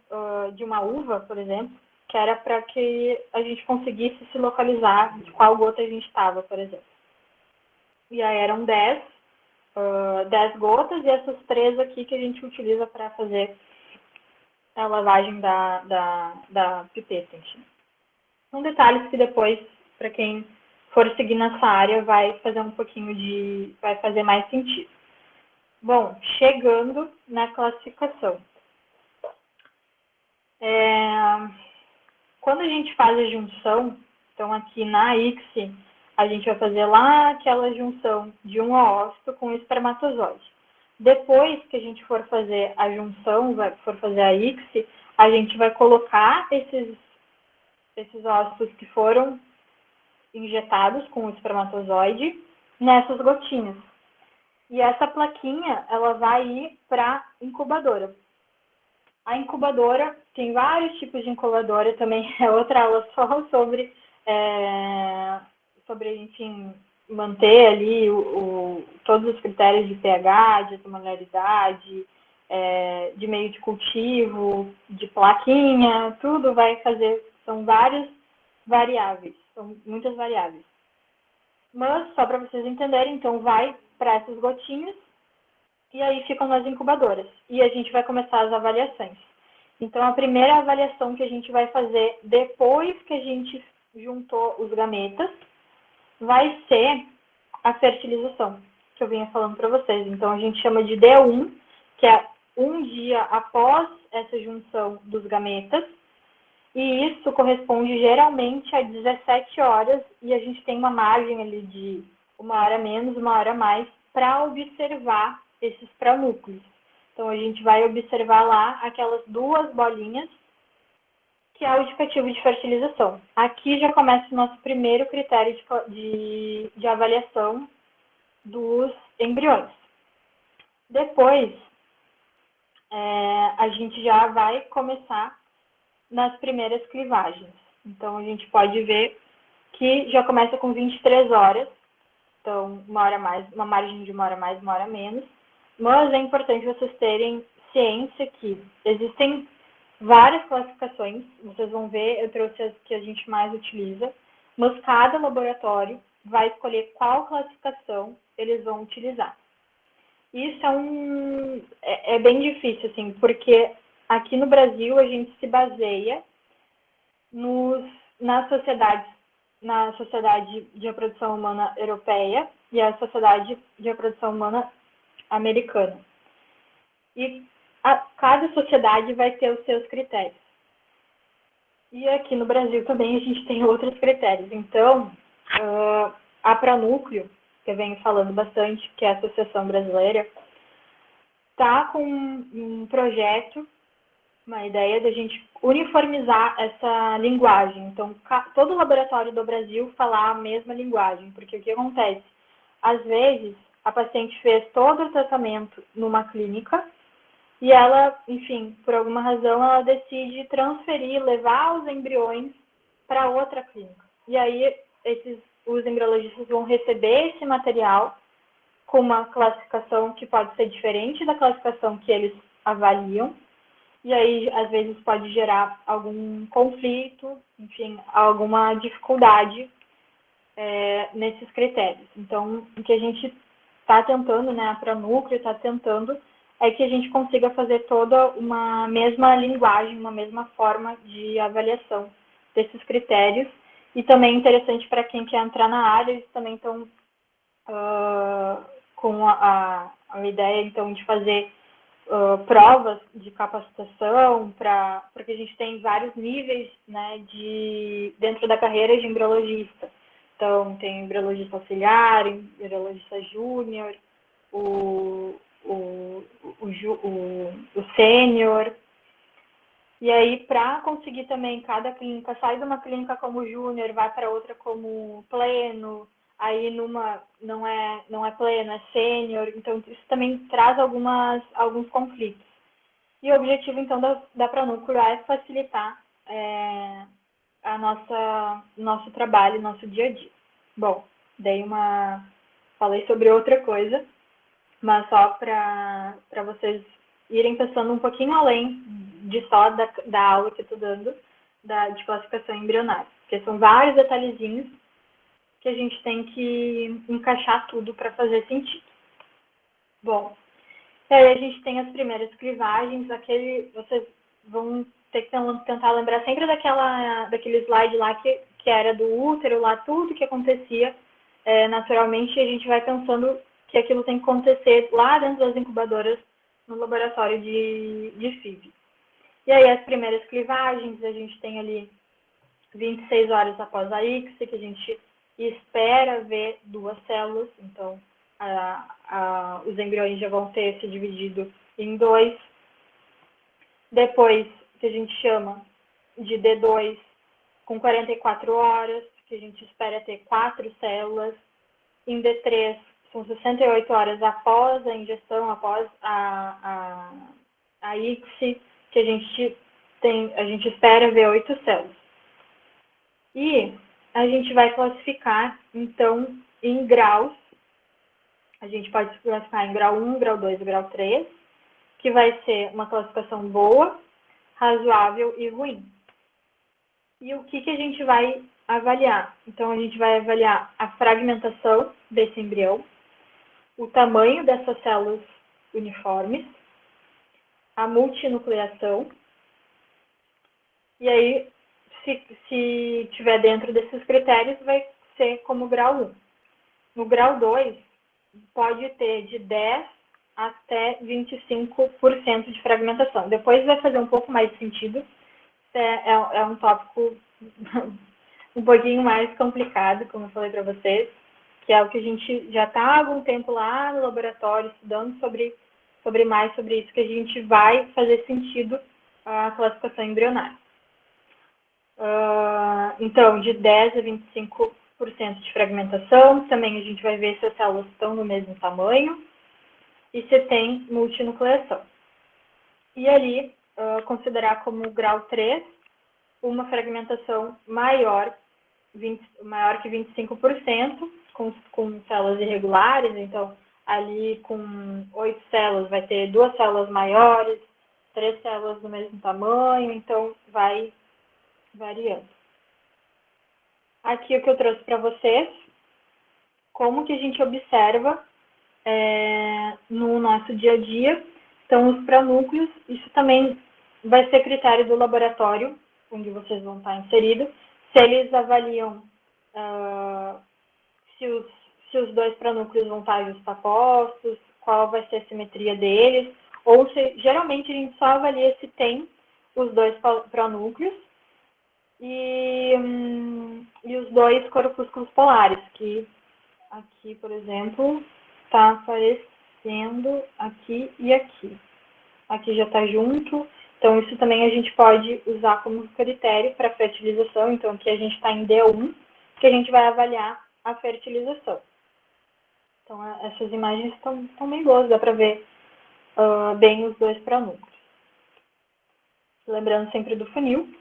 de uma uva, por exemplo, que era para que a gente conseguisse se localizar de qual gota a gente estava, por exemplo. E aí eram 10 gotas, e essas 3 aqui que a gente utiliza para fazer a lavagem da pipeta, enfim. São detalhes que depois, para quem for seguir nessa área, vai fazer mais sentido. Bom, chegando na classificação. Quando a gente faz a junção, então aqui na ICSI, a gente vai fazer lá aquela junção de um oócito com o espermatozoide. Depois que a gente for fazer a junção, for fazer a ICSI, a gente vai colocar esses ócitos que foram injetados com o espermatozoide nessas gotinhas. E essa plaquinha, ela vai ir para a incubadora. A incubadora, tem vários tipos de incubadora, também é outra aula só sobre enfim, manter ali todos os critérios de pH, de osmolaridade, de meio de cultivo, de plaquinha, tudo vai fazer, são várias variáveis, são muitas variáveis. Mas, só para vocês entenderem, então vai para essas gotinhas e aí ficam nas incubadoras. E a gente vai começar as avaliações. Então, a primeira avaliação que a gente vai fazer depois que a gente juntou os gametas vai ser a fertilização, que eu vinha falando para vocês. Então, a gente chama de D1, que é um dia após essa junção dos gametas, e isso corresponde geralmente a 17 horas, e a gente tem uma margem ali de 1 hora menos, 1 hora mais, para observar esses pranúcleos. Então, a gente vai observar lá aquelas 2 bolinhas, que é o indicativo de fertilização. Aqui já começa o nosso primeiro critério de avaliação dos embriões. Depois, a gente já vai começar nas primeiras clivagens. Então, a gente pode ver que já começa com 23 horas. Então, 1 hora mais, uma margem de 1 hora mais, 1 hora menos. Mas é importante vocês terem ciência que existem várias classificações. Vocês vão ver, eu trouxe as que a gente mais utiliza. Mas cada laboratório vai escolher qual classificação eles vão utilizar. Isso é bem difícil, assim, porque aqui no Brasil a gente se baseia na Sociedade de Reprodução Humana Europeia e a Sociedade de Reprodução Humana Americana. E cada sociedade vai ter os seus critérios. E aqui no Brasil também a gente tem outros critérios. Então, a Pranúcleo, que eu venho falando bastante, que é a Associação Brasileira, está com um projeto, uma ideia de a gente uniformizar essa linguagem. Então, todo laboratório do Brasil falar a mesma linguagem, porque o que acontece? Às vezes, a paciente fez todo o tratamento numa clínica e ela, enfim, por alguma razão, ela decide transferir, levar os embriões para outra clínica. E aí, os embriologistas vão receber esse material com uma classificação que pode ser diferente da classificação que eles avaliam. E aí, às vezes, pode gerar algum conflito, enfim, alguma dificuldade nesses critérios. Então, o que a gente está tentando, né, a Pranúcleo está tentando, é que a gente consiga fazer toda uma mesma linguagem, uma mesma forma de avaliação desses critérios, E também interessante para quem quer entrar na área, eles também estão com a ideia, então, de fazer provas de capacitação, porque a gente tem vários níveis, né, dentro da carreira de embriologista. Então, tem embriologista auxiliar, embriologista júnior, o sênior. E aí, para conseguir também, cada clínica sai de uma clínica como júnior, vai para outra como pleno, aí numa não é pleno, é sênior. Então, isso também traz alguns conflitos. E o objetivo, então, da Pronúcleo é facilitar nosso trabalho, nosso dia a dia. Bom, falei sobre outra coisa, mas só para vocês irem pensando um pouquinho além de só da aula que eu estou dando de classificação embrionária, porque são vários detalhezinhos que a gente tem que encaixar tudo para fazer sentido. Bom, aí a gente tem as primeiras clivagens, vocês vão ter que tentar lembrar sempre daquele slide lá que era do útero, lá tudo que acontecia naturalmente, e a gente vai pensando que aquilo tem que acontecer lá dentro das incubadoras no laboratório de FIV. E aí as primeiras clivagens, a gente tem ali 26 horas após a ICSI, que a gente espera ver 2 células, então os embriões já vão ter se dividido em 2. Depois, que a gente chama de D2, com 44 horas, que a gente espera ter 4 células. Em D3, são 68 horas após a injeção, após a ICSI, que a gente espera ver 8 células. E a gente vai classificar, então, em graus. A gente pode classificar em grau 1, grau 2 e grau 3, que vai ser uma classificação boa, razoável e ruim. E o que a gente vai avaliar? Então, a gente vai avaliar a fragmentação desse embrião, o tamanho dessas células uniformes, a multinucleação, e aí, se tiver dentro desses critérios, vai ser como grau 1. No grau 2, pode ter de 10 até 25% de fragmentação. Depois vai fazer um pouco mais de sentido. É um tópico um pouquinho mais complicado, como eu falei para vocês, que é o que a gente já está há algum tempo lá no laboratório estudando sobre isso, que a gente vai fazer sentido a classificação embrionária. Então, de 10 a 25% de fragmentação, também a gente vai ver se as células estão no mesmo tamanho e se tem multinucleação. E ali, considerar como grau 3, uma fragmentação maior que 25%, com células irregulares. Então, ali com 8 células, vai ter 2 células maiores, 3 células do mesmo tamanho, então vai variando. Aqui o que eu trouxe para vocês, como que a gente observa no nosso dia a dia, então os pronúcleos, isso também vai ser critério do laboratório, onde vocês vão estar inseridos, se eles avaliam se os 2 pronúcleos vão estar justapostos, qual vai ser a simetria deles, ou se, geralmente a gente só avalia se tem os 2 pronúcleos e os 2 corpúsculos polares, que aqui, por exemplo, está aparecendo aqui e aqui. Aqui já está junto, então isso também a gente pode usar como critério para fertilização. Então aqui a gente está em D1, que a gente vai avaliar a fertilização. Então essas imagens estão bem boas, dá para ver bem os 2 pronúcleos. Lembrando sempre do funil.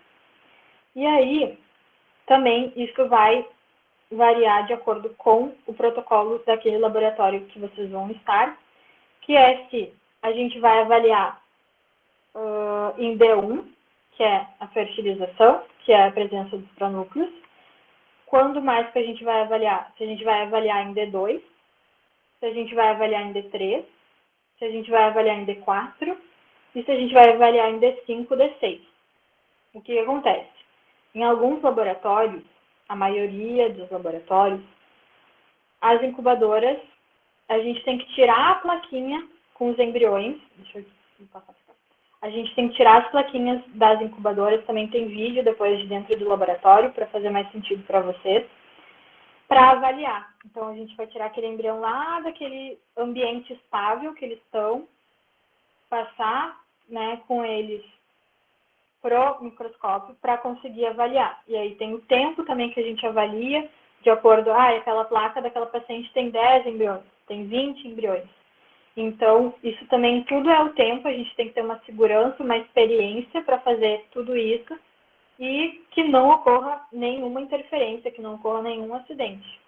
E aí, também isso vai variar de acordo com o protocolo daquele laboratório que vocês vão estar, que é se a gente vai avaliar em D1, que é a fertilização, que é a presença dos pronúcleos. Quando mais que a gente vai avaliar? Se a gente vai avaliar em D2, se a gente vai avaliar em D3, se a gente vai avaliar em D4 e se a gente vai avaliar em D5, D6. O que acontece? Em alguns laboratórios, a maioria dos laboratórios, as incubadoras, a gente tem que tirar a plaquinha com os embriões. Deixa eu passar para cá. A gente tem que tirar as plaquinhas das incubadoras. Também tem vídeo depois de dentro do laboratório, para fazer mais sentido para vocês, para avaliar. Então, a gente vai tirar aquele embrião lá daquele ambiente estável que eles estão, passar, né, com eles pro microscópio para conseguir avaliar. E aí tem o tempo também que a gente avalia, de acordo, aquela placa daquela paciente tem 10 embriões, tem 20 embriões. Então, isso também tudo é o tempo, a gente tem que ter uma segurança, uma experiência para fazer tudo isso e que não ocorra nenhuma interferência, que não ocorra nenhum acidente.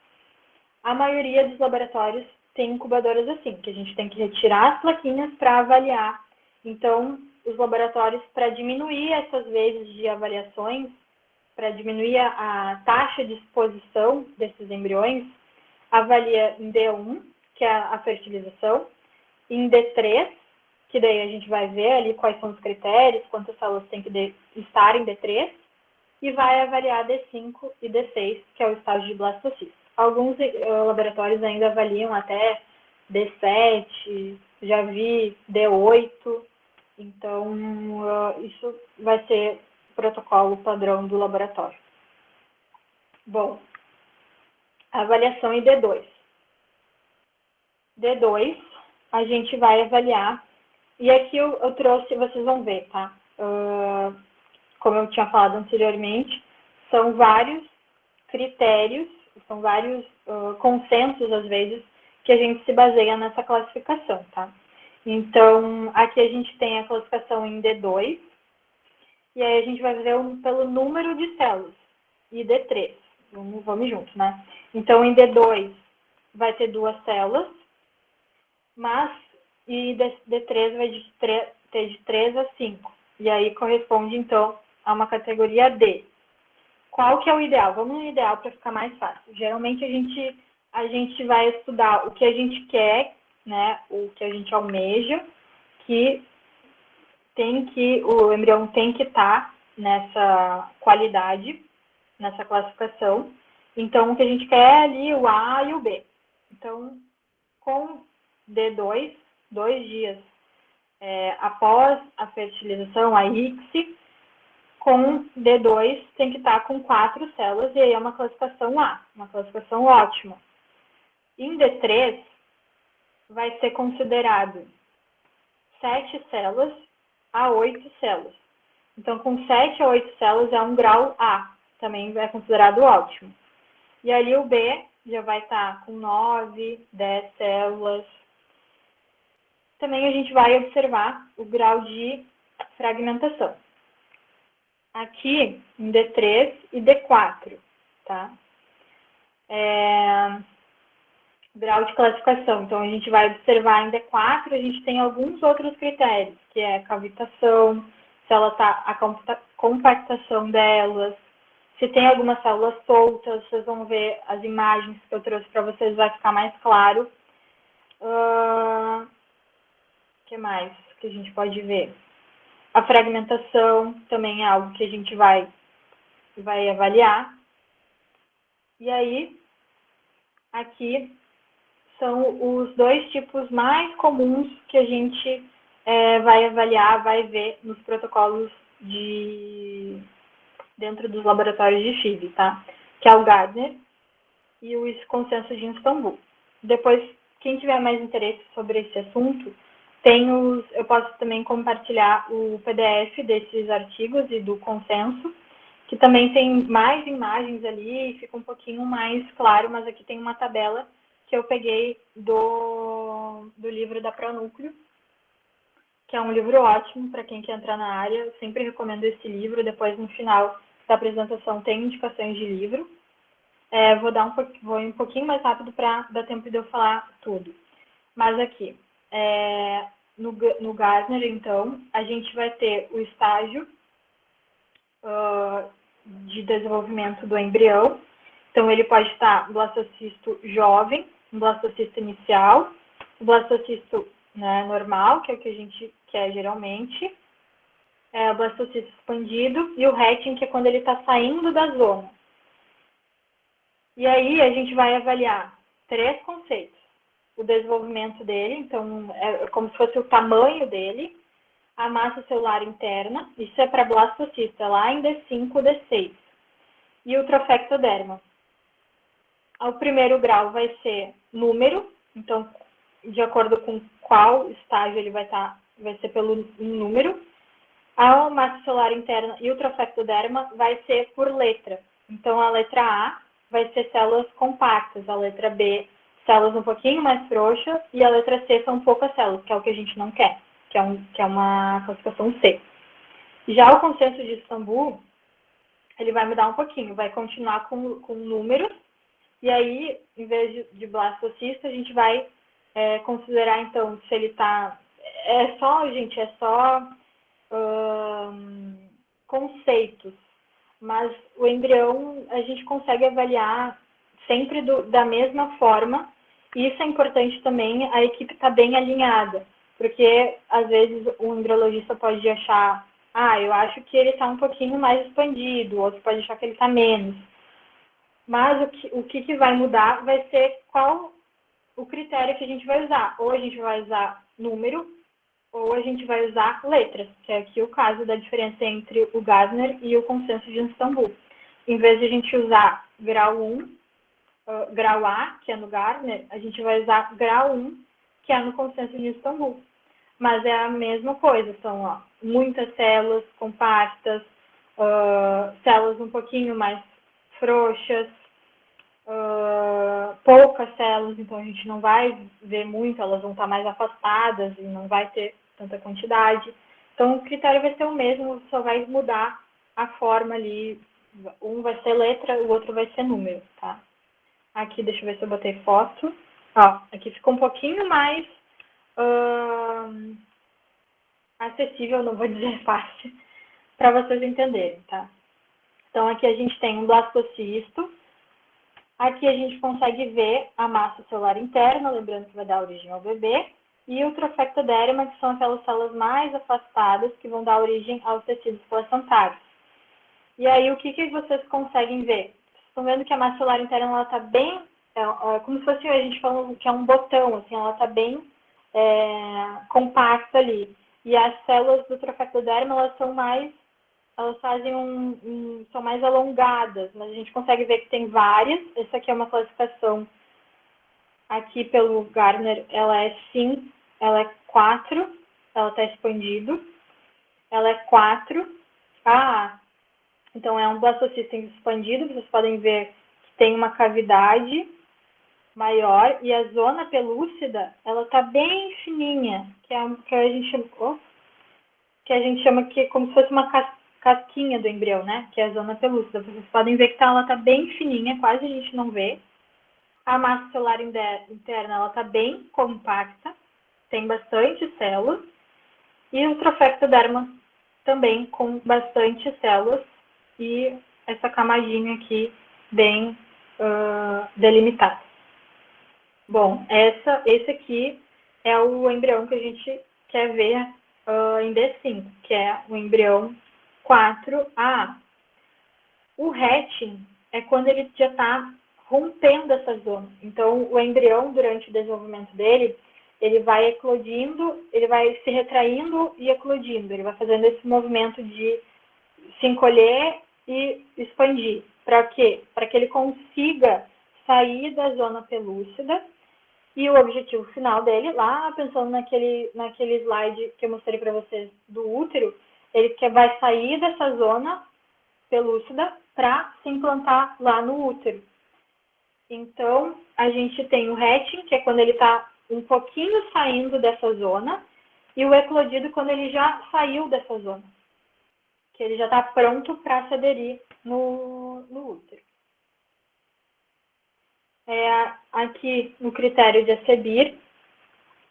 A maioria dos laboratórios tem incubadoras assim, que a gente tem que retirar as plaquinhas para avaliar. Então, os laboratórios, para diminuir essas vezes de avaliações, para diminuir a taxa de exposição desses embriões, avalia em D1, que é a fertilização, em D3, que daí a gente vai ver ali quais são os critérios, quantas células tem que estar em D3, e vai avaliar D5 e D6, que é o estágio de blastocisto. Alguns laboratórios ainda avaliam até D7, já vi D8, então isso vai ser o protocolo padrão do laboratório. Bom, avaliação em D2. D2, a gente vai avaliar, e aqui eu trouxe, vocês vão ver, tá? Como eu tinha falado anteriormente, são vários critérios, são vários consensos, às vezes, que a gente se baseia nessa classificação, tá? Então, aqui a gente tem a classificação em D2, e aí a gente vai ver pelo número de células, e D3. Vamos juntos, né? Então, em D2 vai ter 2 células, mas e D3 vai ter de 3 a 5. E aí corresponde, então, a uma categoria D. Qual que é o ideal? Vamos no ideal para ficar mais fácil. Geralmente a gente vai estudar o que a gente quer, né? O que a gente almeja, que o embrião tem que estar nessa qualidade, nessa classificação. Então, o que a gente quer é ali o A e o B. Então, com D2, 2 dias após a fertilização, a ICSI, com D2 tem que estar com 4 células, e aí é uma classificação A, uma classificação ótima. Em D3, vai ser considerado 7 células a 8 células. Então, com 7 a 8 células é um grau A, também é considerado ótimo. E ali o B já vai estar com 9, 10 células. Também a gente vai observar o grau de fragmentação. Aqui, em D3 e D4, tá? Grau de classificação. Então, a gente vai observar em D4, a gente tem alguns outros critérios, que é a cavitação, se ela tá, a compactação delas, se tem algumas células soltas, vocês vão ver as imagens que eu trouxe para vocês, vai ficar mais claro. O que mais que a gente pode ver? A fragmentação também é algo que a gente vai avaliar. E aí, aqui são os 2 tipos mais comuns que a gente vai avaliar, vai ver nos protocolos dentro dos laboratórios de FIV, tá? Que é o Gardner e o consenso de Istambul. Depois, quem tiver mais interesse sobre esse assunto, eu posso também compartilhar o PDF desses artigos e do consenso, que também tem mais imagens ali, fica um pouquinho mais claro, mas aqui tem uma tabela que eu peguei do livro da Pronúcleo, que é um livro ótimo para quem quer entrar na área. Eu sempre recomendo esse livro. Depois, no final da apresentação, tem indicações de livro. Vou ir um pouquinho mais rápido para dar tempo de eu falar tudo. Mas aqui, no Gardner, então, a gente vai ter o estágio de desenvolvimento do embrião. Então, ele pode estar blastocisto jovem, um blastocisto inicial, o blastocisto, né, normal, que é o que a gente quer geralmente, o blastocisto expandido, e o hatching, que é quando ele está saindo da zona. E aí a gente vai avaliar 3 conceitos. O desenvolvimento dele, então é como se fosse o tamanho dele, a massa celular interna, isso é para blastocista, lá em D5, D6, e o trofectoderma. O primeiro grau vai ser número, então, de acordo com qual estágio ele vai ser pelo número. A massa celular interna e o trofectoderma vai ser por letra. Então, a letra A vai ser células compactas, a letra B, células um pouquinho mais frouxas, e a letra C são poucas células, que é o que a gente não quer, que é uma classificação C. Já o consenso de Istambul, ele vai mudar um pouquinho, vai continuar com números, e aí, em vez de blastocista, a gente vai considerar, então, se ele está... É só conceitos, mas o embrião a gente consegue avaliar sempre da mesma forma, e isso é importante também, a equipe está bem alinhada, porque às vezes o embriologista pode achar, eu acho que ele está um pouquinho mais expandido, o outro pode achar que ele está menos. Mas o que vai mudar vai ser qual o critério que a gente vai usar. Ou a gente vai usar número, ou a gente vai usar letras, que é aqui o caso da diferença entre o Gardner e o consenso de Istambul. Em vez de a gente usar grau 1, grau A, que é no Gardner, a gente vai usar grau 1, que é no consenso de Istambul. Mas é a mesma coisa, são muitas células compactas, células um pouquinho mais frouxas, poucas células, então a gente não vai ver muito, elas vão estar mais afastadas e não vai ter tanta quantidade. Então o critério vai ser o mesmo, só vai mudar a forma ali, um vai ser letra, o outro vai ser número, tá? Aqui, deixa eu ver se eu botei foto. Aqui ficou um pouquinho mais acessível, não vou dizer fácil, para vocês entenderem, tá? Então aqui a gente tem um blastocisto. Aqui a gente consegue ver a massa celular interna, lembrando que vai dar origem ao bebê, e o trofectoderma, que são aquelas células mais afastadas que vão dar origem aos tecidos placentários. E aí, o que vocês conseguem ver? Vocês estão vendo que a massa celular interna, ela está bem, como se fosse a gente falando que é um botão, assim, ela está bem compacta ali. E as células do trofectoderma, elas fazem são mais alongadas, mas a gente consegue ver que tem várias. Essa aqui é uma classificação, aqui pelo Gardner, ela é 5, ela é 4, ela está expandido, ela é 4. Então é um blastocista expandido, vocês podem ver que tem uma cavidade maior, e a zona pelúcida, ela está bem fininha, que a gente chama que é como se fosse uma casquinha do embrião, né? Que é a zona pelúcida. Vocês podem ver que ela está bem fininha, quase a gente não vê. A massa celular interna, ela está bem compacta, tem bastante células. E o trofectoderma também com bastante células e essa camadinha aqui bem delimitada. Bom, esse aqui é o embrião que a gente quer ver em D5, que é o embrião 4A. O hatching é quando ele já está rompendo essa zona. Então, o embrião, durante o desenvolvimento dele, ele vai eclodindo, ele vai se retraindo e eclodindo. Ele vai fazendo esse movimento de se encolher e expandir. Para quê? Para que ele consiga sair da zona pelúcida. E o objetivo final dele, lá pensando naquele slide que eu mostrei para vocês do útero, ele vai sair dessa zona pelúcida para se implantar lá no útero. Então, a gente tem o hatching, que é quando ele está um pouquinho saindo dessa zona, e o eclodido quando ele já saiu dessa zona, que ele já está pronto para se aderir no útero. Aqui no critério de Acebir,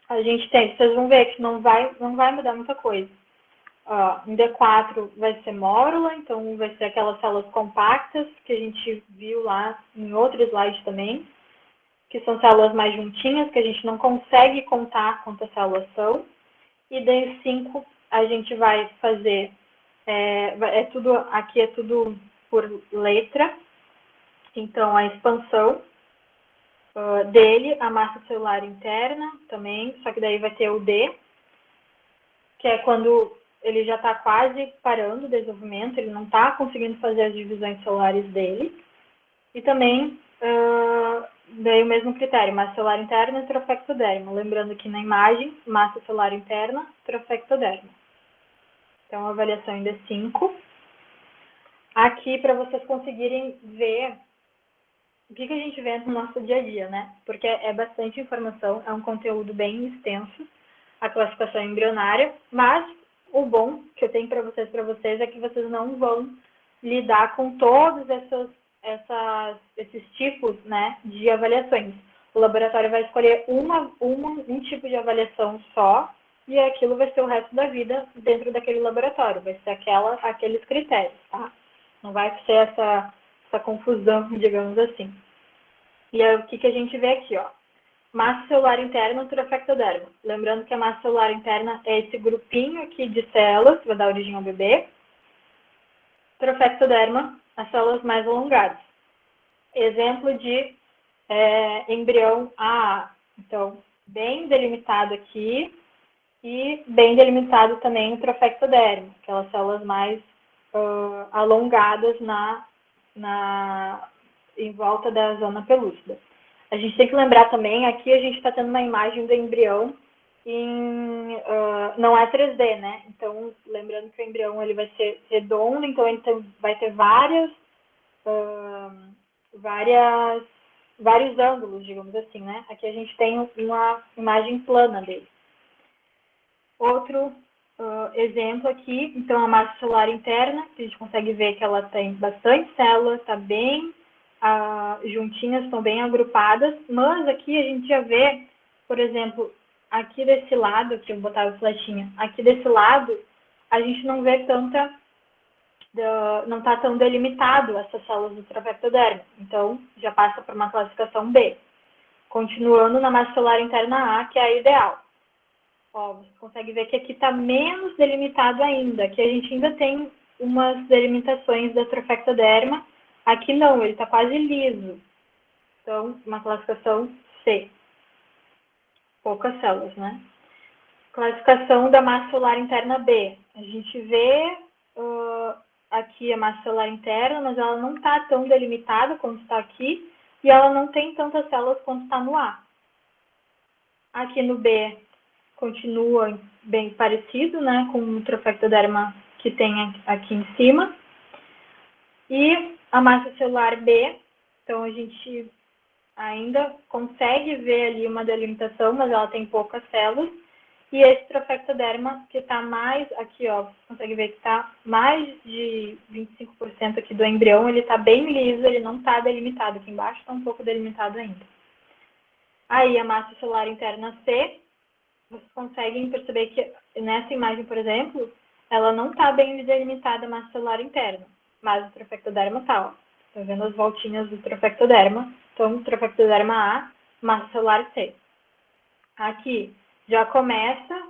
a gente tem, vocês vão ver que não vai mudar muita coisa. Em D4 vai ser mórula, então vai ser aquelas células compactas que a gente viu lá em outro slide também, que são células mais juntinhas, que a gente não consegue contar quantas células são. E D5 a gente vai fazer, aqui é tudo por letra. aqui, então, a expansão dele, a massa celular interna também, só que daí vai ter o D, que é quando ele já está quase parando o desenvolvimento, ele não está conseguindo fazer as divisões celulares dele. E também, daí o mesmo critério, massa celular interna e trofectoderma. Lembrando que na imagem, massa celular interna, trofectoderma. Então, a avaliação em D5. Aqui, para vocês conseguirem ver o que a gente vê no nosso dia a dia, né? Porque é bastante informação, é um conteúdo bem extenso, a classificação embrionária, mas o bom que eu tenho para vocês é que vocês não vão lidar com todos esses tipos, né, de avaliações. O laboratório vai escolher um tipo de avaliação só e aquilo vai ser o resto da vida dentro daquele laboratório, vai ser aqueles critérios, tá? Não vai ser essa confusão, digamos assim. E aí, o que a gente vê aqui, ó? Massa celular interna, trofectoderma. Lembrando que a massa celular interna é esse grupinho aqui de células que vai dar origem ao bebê. Trofectoderma, as células mais alongadas. Exemplo de embrião AA. Então, bem delimitado aqui e bem delimitado também o trofectoderma, aquelas células mais alongadas em volta da zona pelúcida. A gente tem que lembrar também, aqui a gente está tendo uma imagem do embrião não é 3D, né? Então, lembrando que o embrião ele vai ser redondo, então ele vai ter vários ângulos, digamos assim, né? Aqui a gente tem uma imagem plana dele. Outro exemplo aqui, então a massa celular interna, que a gente consegue ver que ela tem bastante células, está bem juntinhas, estão bem agrupadas, mas aqui a gente já vê, por exemplo, aqui desse lado, que eu botava flechinha, aqui desse lado, a gente não vê não está tão delimitado essas células do trofectoderma, então já passa para uma classificação B. Continuando na massa celular interna A, que é a ideal. Ó, você consegue ver que aqui está menos delimitado ainda, aqui a gente ainda tem umas delimitações da trofectoderma, aqui não, ele está quase liso. Então, uma classificação C. Poucas células, né? Classificação da massa celular interna B. A gente vê aqui a massa celular interna, mas ela não está tão delimitada quanto está aqui, e ela não tem tantas células quanto está no A. Aqui no B, continua bem parecido, né, com o trofectoderma que tem aqui em cima. E a massa celular B, então a gente ainda consegue ver ali uma delimitação, mas ela tem poucas células. E esse trofectoderma que está mais, aqui ó, você consegue ver que está mais de 25% aqui do embrião, ele está bem liso, ele não está delimitado. Aqui embaixo está um pouco delimitado ainda. Aí a massa celular interna C, vocês conseguem perceber que nessa imagem, por exemplo, ela não está bem delimitada a massa celular interna, mas o trofectoderma está, ó. Estão vendo as voltinhas do trofectoderma? Então, trofectoderma A, massa celular C. Aqui já começa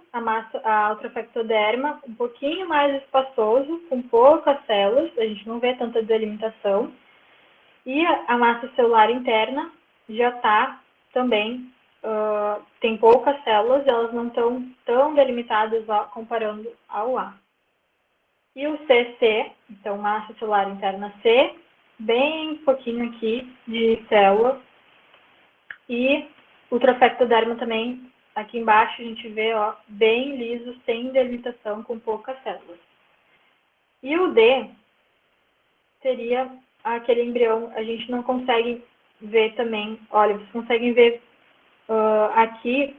o trofectoderma um pouquinho mais espaçoso, com poucas células, a gente não vê tanta delimitação. E a massa celular interna já está também, tem poucas células, elas não estão tão delimitadas comparando ao A. E o CC, então massa celular interna C, bem pouquinho aqui de célula. E o trofectoderma também, aqui embaixo a gente vê, ó, bem liso, sem delimitação, com poucas células. E o D seria aquele embrião, a gente não consegue ver também, olha, vocês conseguem ver aqui,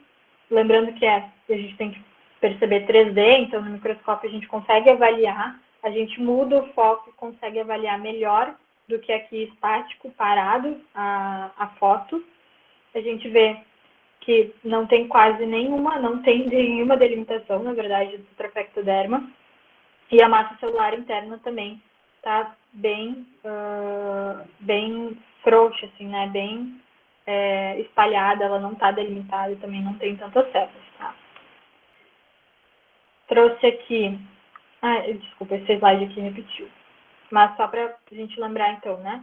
lembrando que a gente tem que perceber 3D, então no microscópio a gente consegue avaliar, a gente muda o foco e consegue avaliar melhor do que aqui estático, parado, a foto. A gente vê que não tem quase não tem nenhuma delimitação, na verdade, do trofectoderma. E a massa celular interna também está bem frouxa, assim, né? Bem espalhada, ela não está delimitada e também não tem tantas células, tá? Trouxe aqui... desculpa, esse slide aqui repetiu. Mas só para a gente lembrar, então, né?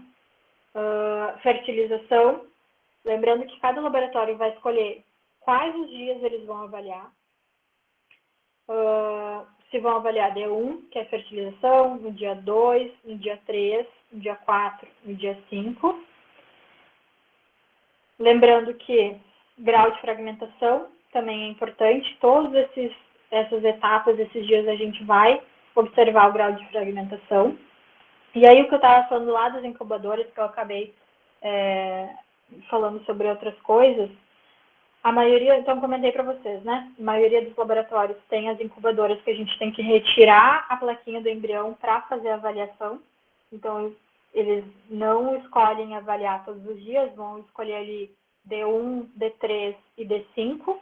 Fertilização, lembrando que cada laboratório vai escolher quais os dias eles vão avaliar. Se vão avaliar D1, que é fertilização, no dia 2, no dia 3, no dia 4, no dia 5. Lembrando que grau de fragmentação também é importante. Todas essas etapas, esses dias, a gente vai observar o grau de fragmentação. E aí, o que eu estava falando lá das incubadoras, que eu acabei falando sobre outras coisas, a maioria, então, comentei para vocês, né? A maioria dos laboratórios tem as incubadoras que a gente tem que retirar a plaquinha do embrião para fazer a avaliação. Então, eles não escolhem avaliar todos os dias, vão escolher ali D1, D3 e D5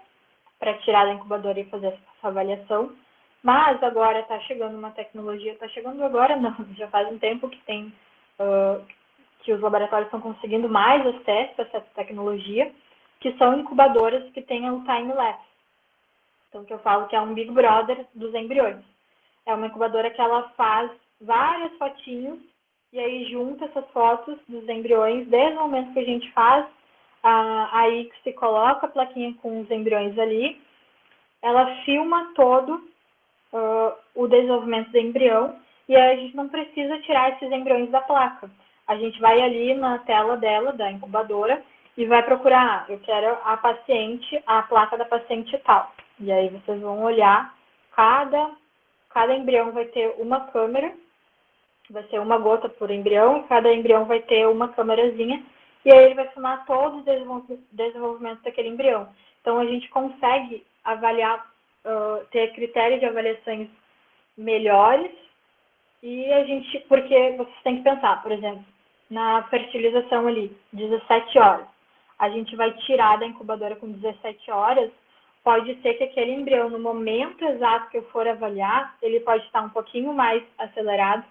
para tirar da incubadora e fazer essa avaliação. Mas agora está chegando uma tecnologia, está chegando agora não, já faz um tempo que tem que os laboratórios estão conseguindo mais acesso a essa tecnologia, que são incubadoras que tenham time-lapse. Então, que eu falo que é um Big Brother dos embriões. É uma incubadora que ela faz várias fotinhos e aí junta essas fotos dos embriões desde o momento que a gente faz, aí que se coloca a plaquinha com os embriões ali, ela filma todo o desenvolvimento do embrião e aí a gente não precisa tirar esses embriões da placa. A gente vai ali na tela dela, da incubadora, e vai procurar, eu quero a placa da paciente tal. E aí vocês vão olhar, cada embrião vai ter uma câmera, vai ser uma gota por embrião, e cada embrião vai ter uma câmerazinha, e aí ele vai filmar todo o desenvolvimento daquele embrião. Então, a gente consegue avaliar, ter critérios de avaliações melhores, e porque vocês têm que pensar, por exemplo, na fertilização ali, 17 horas. A gente vai tirar da incubadora com 17 horas, pode ser que aquele embrião, no momento exato que eu for avaliar, ele pode estar um pouquinho mais acelerado,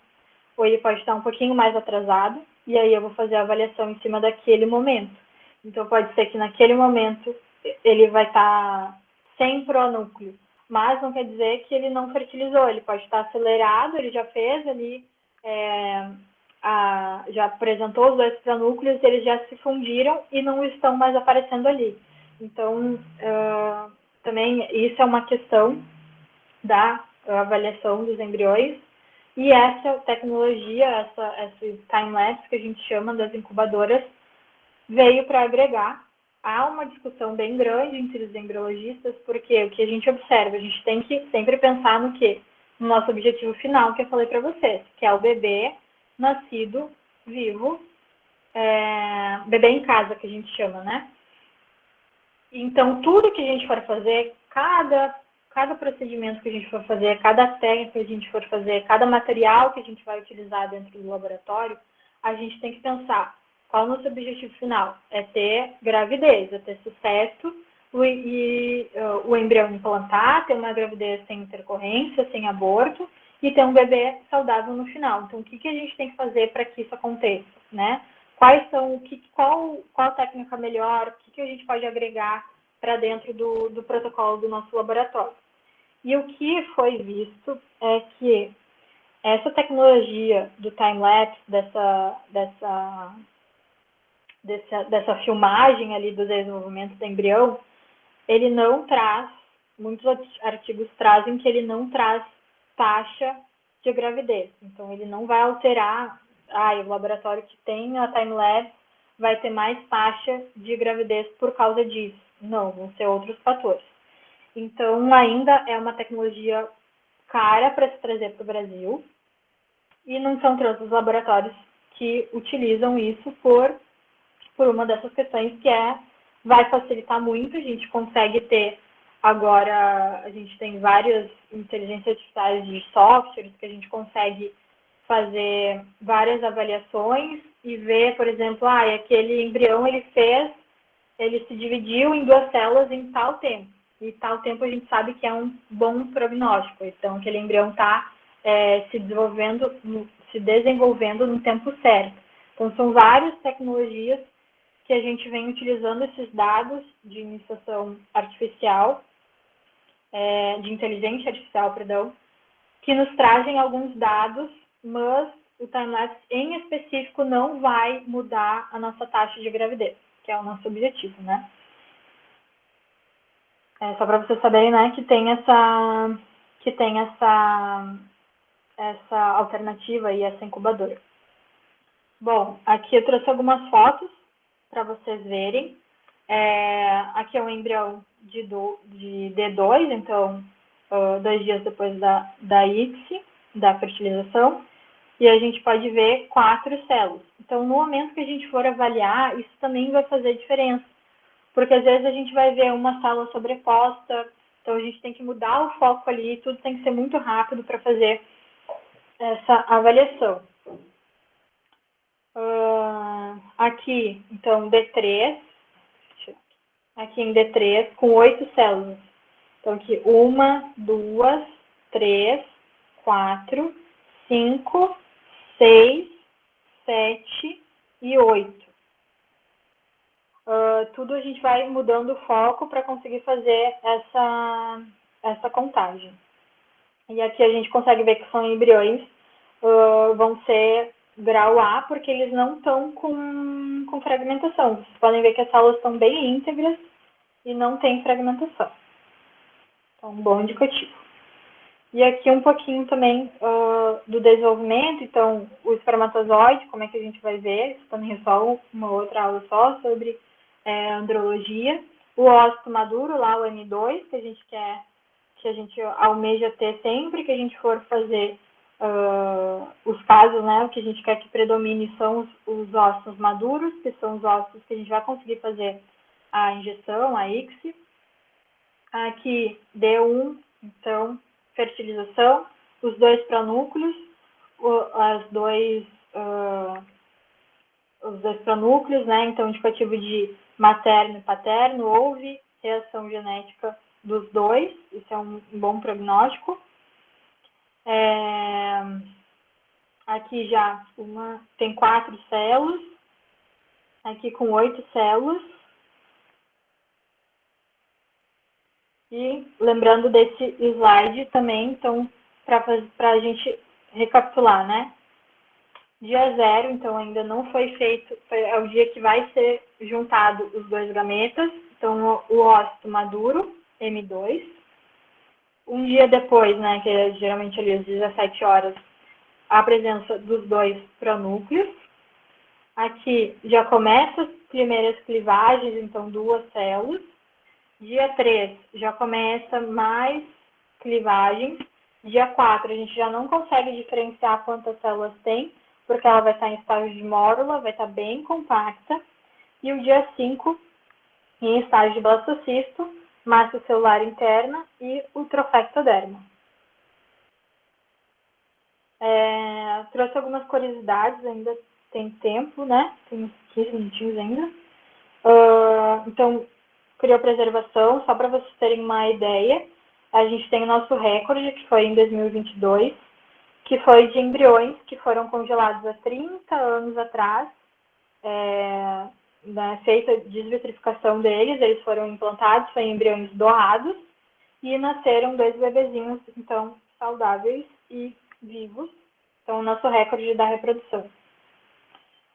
ou ele pode estar um pouquinho mais atrasado, e aí eu vou fazer a avaliação em cima daquele momento. Então, pode ser que naquele momento ele vai estar sem pronúcleo, mas não quer dizer que ele não fertilizou, ele pode estar acelerado, ele já fez ali, já apresentou os 2 pronúcleos, eles já se fundiram e não estão mais aparecendo ali. Então, também isso é uma questão da avaliação dos embriões. E essa tecnologia, esse time-lapse que a gente chama das incubadoras, veio para agregar. Há uma discussão bem grande entre os embriologistas, porque o que a gente observa, a gente tem que sempre pensar no quê? No nosso objetivo final, que eu falei para vocês, que é o bebê nascido vivo, bebê em casa, que a gente chama, né? Então, tudo que a gente for fazer, cada procedimento que a gente for fazer, cada técnica que a gente for fazer, cada material que a gente vai utilizar dentro do laboratório, a gente tem que pensar qual é o nosso objetivo final. É ter gravidez, é ter sucesso e o embrião implantar, ter uma gravidez sem intercorrência, sem aborto e ter um bebê saudável no final. Então, o que a gente tem que fazer para que isso aconteça, né? Qual técnica melhor, o que a gente pode agregar para dentro do protocolo do nosso laboratório. E o que foi visto é que essa tecnologia do time-lapse, dessa filmagem ali do desenvolvimento do embrião, ele não traz, muitos artigos trazem que ele não traz taxa de gravidez. Então, ele não vai alterar, o laboratório que tem a time-lapse vai ter mais taxa de gravidez por causa disso. Não, vão ser outros fatores. Então, ainda é uma tecnologia cara para se trazer para o Brasil e não são todos os laboratórios que utilizam isso por uma dessas questões que vai facilitar muito. A gente consegue ter agora, a gente tem várias inteligências artificiais de softwares que a gente consegue fazer várias avaliações e ver, por exemplo, aquele embrião ele se dividiu em 2 células em tal tempo. E tal tempo a gente sabe que é um bom prognóstico. Então, aquele embrião está se desenvolvendo no tempo certo. Então, são várias tecnologias que a gente vem utilizando esses dados de iniciação artificial, de inteligência artificial, perdão, que nos trazem alguns dados, mas o time-lapse em específico não vai mudar a nossa taxa de gravidez, que é o nosso objetivo, né? É só para vocês saberem, né, que tem essa alternativa e essa incubadora. Bom, aqui eu trouxe algumas fotos para vocês verem. Aqui é um embrião de D2, então 2 dias depois da ICSI, da fertilização, e a gente pode ver 4 células. Então, no momento que a gente for avaliar, isso também vai fazer diferença, porque às vezes a gente vai ver uma célula sobreposta, então a gente tem que mudar o foco ali, tudo tem que ser muito rápido para fazer essa avaliação. Aqui, então, D3, aqui em D3, com 8 células. Então, aqui, 1, 2, 3, 4, 5, 6, 7 e 8. Tudo a gente vai mudando o foco para conseguir fazer essa contagem. E aqui a gente consegue ver que são embriões, vão ser grau A, porque eles não estão com fragmentação. Vocês podem ver que as células estão bem íntegras e não tem fragmentação. Então, um bom indicativo. E aqui um pouquinho também do desenvolvimento, então, o espermatozoide, como é que a gente vai ver, isso também é só uma outra aula só sobre andrologia. O ócito maduro, lá o M2, que a gente almeja ter sempre que a gente for fazer os casos, né, o que a gente quer que predomine são os ócitos maduros, que são os ócitos que a gente vai conseguir fazer a injeção, a ICSI. Aqui, D1, então, fertilização, os 2 pronúcleos, os dois pronúcleos, né, então, indicativo de materno e paterno, houve reação genética dos 2, isso é um bom prognóstico. Aqui já tem 4 células, aqui com 8 células. E lembrando desse slide também, então, para a gente recapitular, né? Dia 0, então, ainda não foi feito, é o dia que vai ser juntado os 2 gametas, então, o ócito maduro, M2. Um dia depois, né, que é geralmente ali às 17 horas, a presença dos 2 pronúcleos. Aqui já começa as primeiras clivagens, então 2 células. Dia 3 já começa mais clivagens. Dia 4 a gente já não consegue diferenciar quantas células tem, porque ela vai estar em estágio de mórula, vai estar bem compacta. E o dia 5 em estágio de blastocisto, massa celular interna e o trofectoderma. Trouxe algumas curiosidades, ainda tem tempo, né? Tem uns 15 minutinhos ainda. Então, criopreservação, só para vocês terem uma ideia, a gente tem o nosso recorde, que foi em 2022, que foi de embriões que foram congelados há 30 anos atrás, feita a desvitrificação deles, eles foram implantados, foram embriões doados, e nasceram 2 bebezinhos, então, saudáveis e vivos. Então, o nosso recorde da reprodução.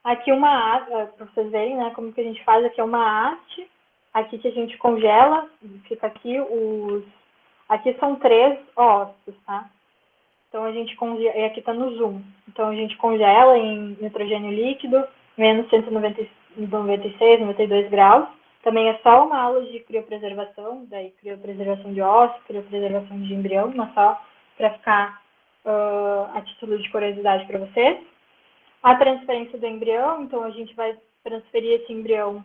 Aqui uma haste, para vocês verem, né, como que a gente faz, aqui é uma haste, aqui que a gente congela, fica aqui aqui são 3 ócitos, tá? Então, a gente congela, e aqui está no zoom. Então, a gente congela em nitrogênio líquido, menos 196, 92 graus. Também é só uma aula de criopreservação, daí criopreservação de ósseo, criopreservação de embrião, mas só para ficar a título de curiosidade para vocês. A transferência do embrião, então a gente vai transferir esse embrião,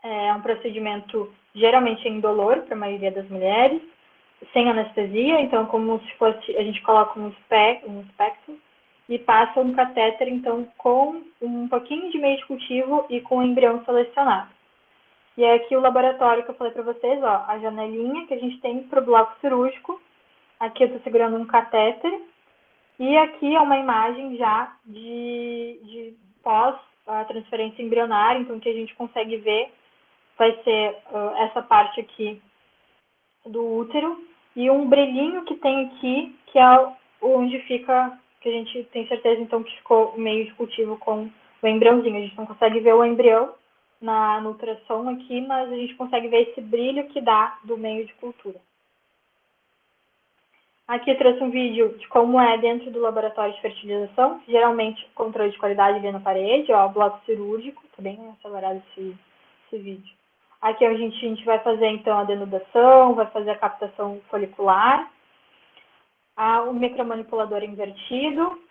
é um procedimento geralmente indolor para a maioria das mulheres, sem anestesia, então como se fosse, a gente coloca um espectro e passa um catéter, então com um pouquinho de meio de cultivo e com o embrião selecionado. E é aqui o laboratório que eu falei para vocês, ó, a janelinha que a gente tem para o bloco cirúrgico. Aqui eu estou segurando um catéter. E aqui é uma imagem já de pós a transferência embrionária, então o que a gente consegue ver vai ser essa parte aqui do útero e um brilhinho que tem aqui, que é onde fica, que a gente tem certeza, então, que ficou o meio de cultivo com o embriãozinho. A gente não consegue ver o embrião no ultrassom aqui, mas a gente consegue ver esse brilho que dá do meio de cultura. Aqui eu trouxe um vídeo de como é dentro do laboratório de fertilização, geralmente controle de qualidade ali na parede, ó, bloco cirúrgico, tá bem acelerado esse vídeo. Aqui a gente vai fazer então a denudação, vai fazer a captação folicular, o micromanipulador invertido.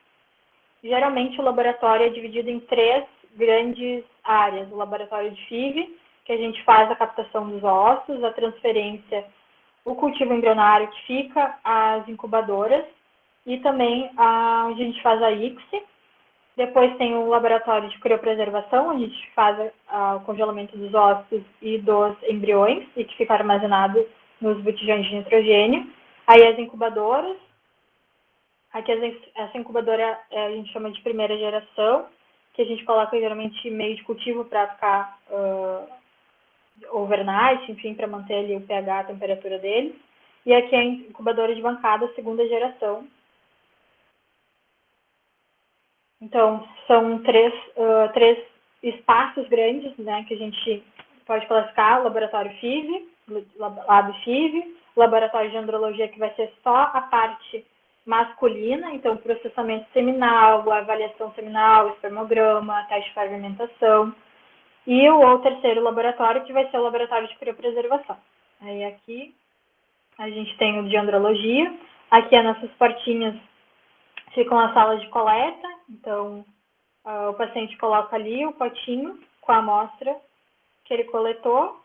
Geralmente o laboratório é dividido em 3 grandes áreas. O laboratório de FIV, que a gente faz a captação dos ossos, a transferência, o cultivo embrionário, que fica as incubadoras, e também onde a gente faz a ICSI. Depois tem o laboratório de criopreservação, onde a gente faz o congelamento dos ossos e dos embriões, e que fica armazenado nos botijões de nitrogênio. Aí as incubadoras. Aqui essa incubadora a gente chama de primeira geração, que a gente coloca geralmente meio de cultivo para ficar overnight, enfim, para manter ali o pH, a temperatura dele. E aqui é a incubadora de bancada, segunda geração. Então, são três espaços grandes, né, que a gente pode classificar: laboratório FIV, lab FIV, laboratório de andrologia, que vai ser só a parte masculina, então processamento seminal, avaliação seminal, espermograma, teste de fermentação, e o terceiro laboratório, que vai ser o laboratório de criopreservação. Aí aqui a gente tem o de andrologia, aqui as nossas portinhas ficam as salas de coleta, então o paciente coloca ali o potinho com a amostra que ele coletou,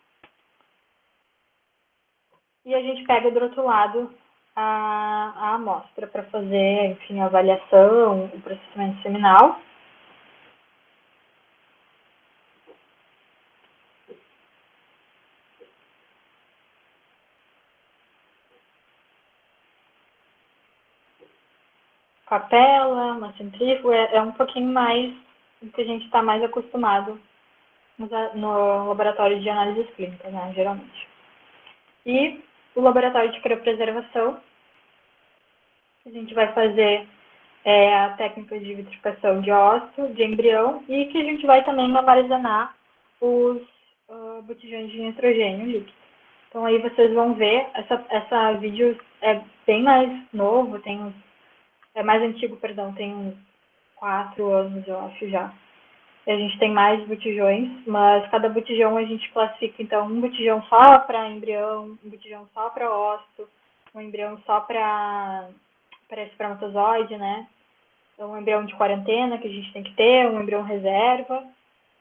e a gente pega do outro lado a amostra para fazer, enfim, a avaliação, o processamento seminal. Capela, uma centrífuga, é um pouquinho mais do que a gente está mais acostumado no laboratório de análises clínicas, né, geralmente. E o laboratório de criopreservação, a gente vai fazer a técnica de vitrificação de ósseo, de embrião, e que a gente vai também armazenar os botijões de nitrogênio líquido. Então aí vocês vão ver, essa vídeo é bem mais novo, é mais antigo, perdão, tem uns 4 anos, eu acho, já. A gente tem mais botijões, mas cada botijão a gente classifica, então, um botijão só para embrião, um botijão só para ósseo, um embrião só para espermatozoide, né? Então, um embrião de quarentena que a gente tem que ter, um embrião reserva,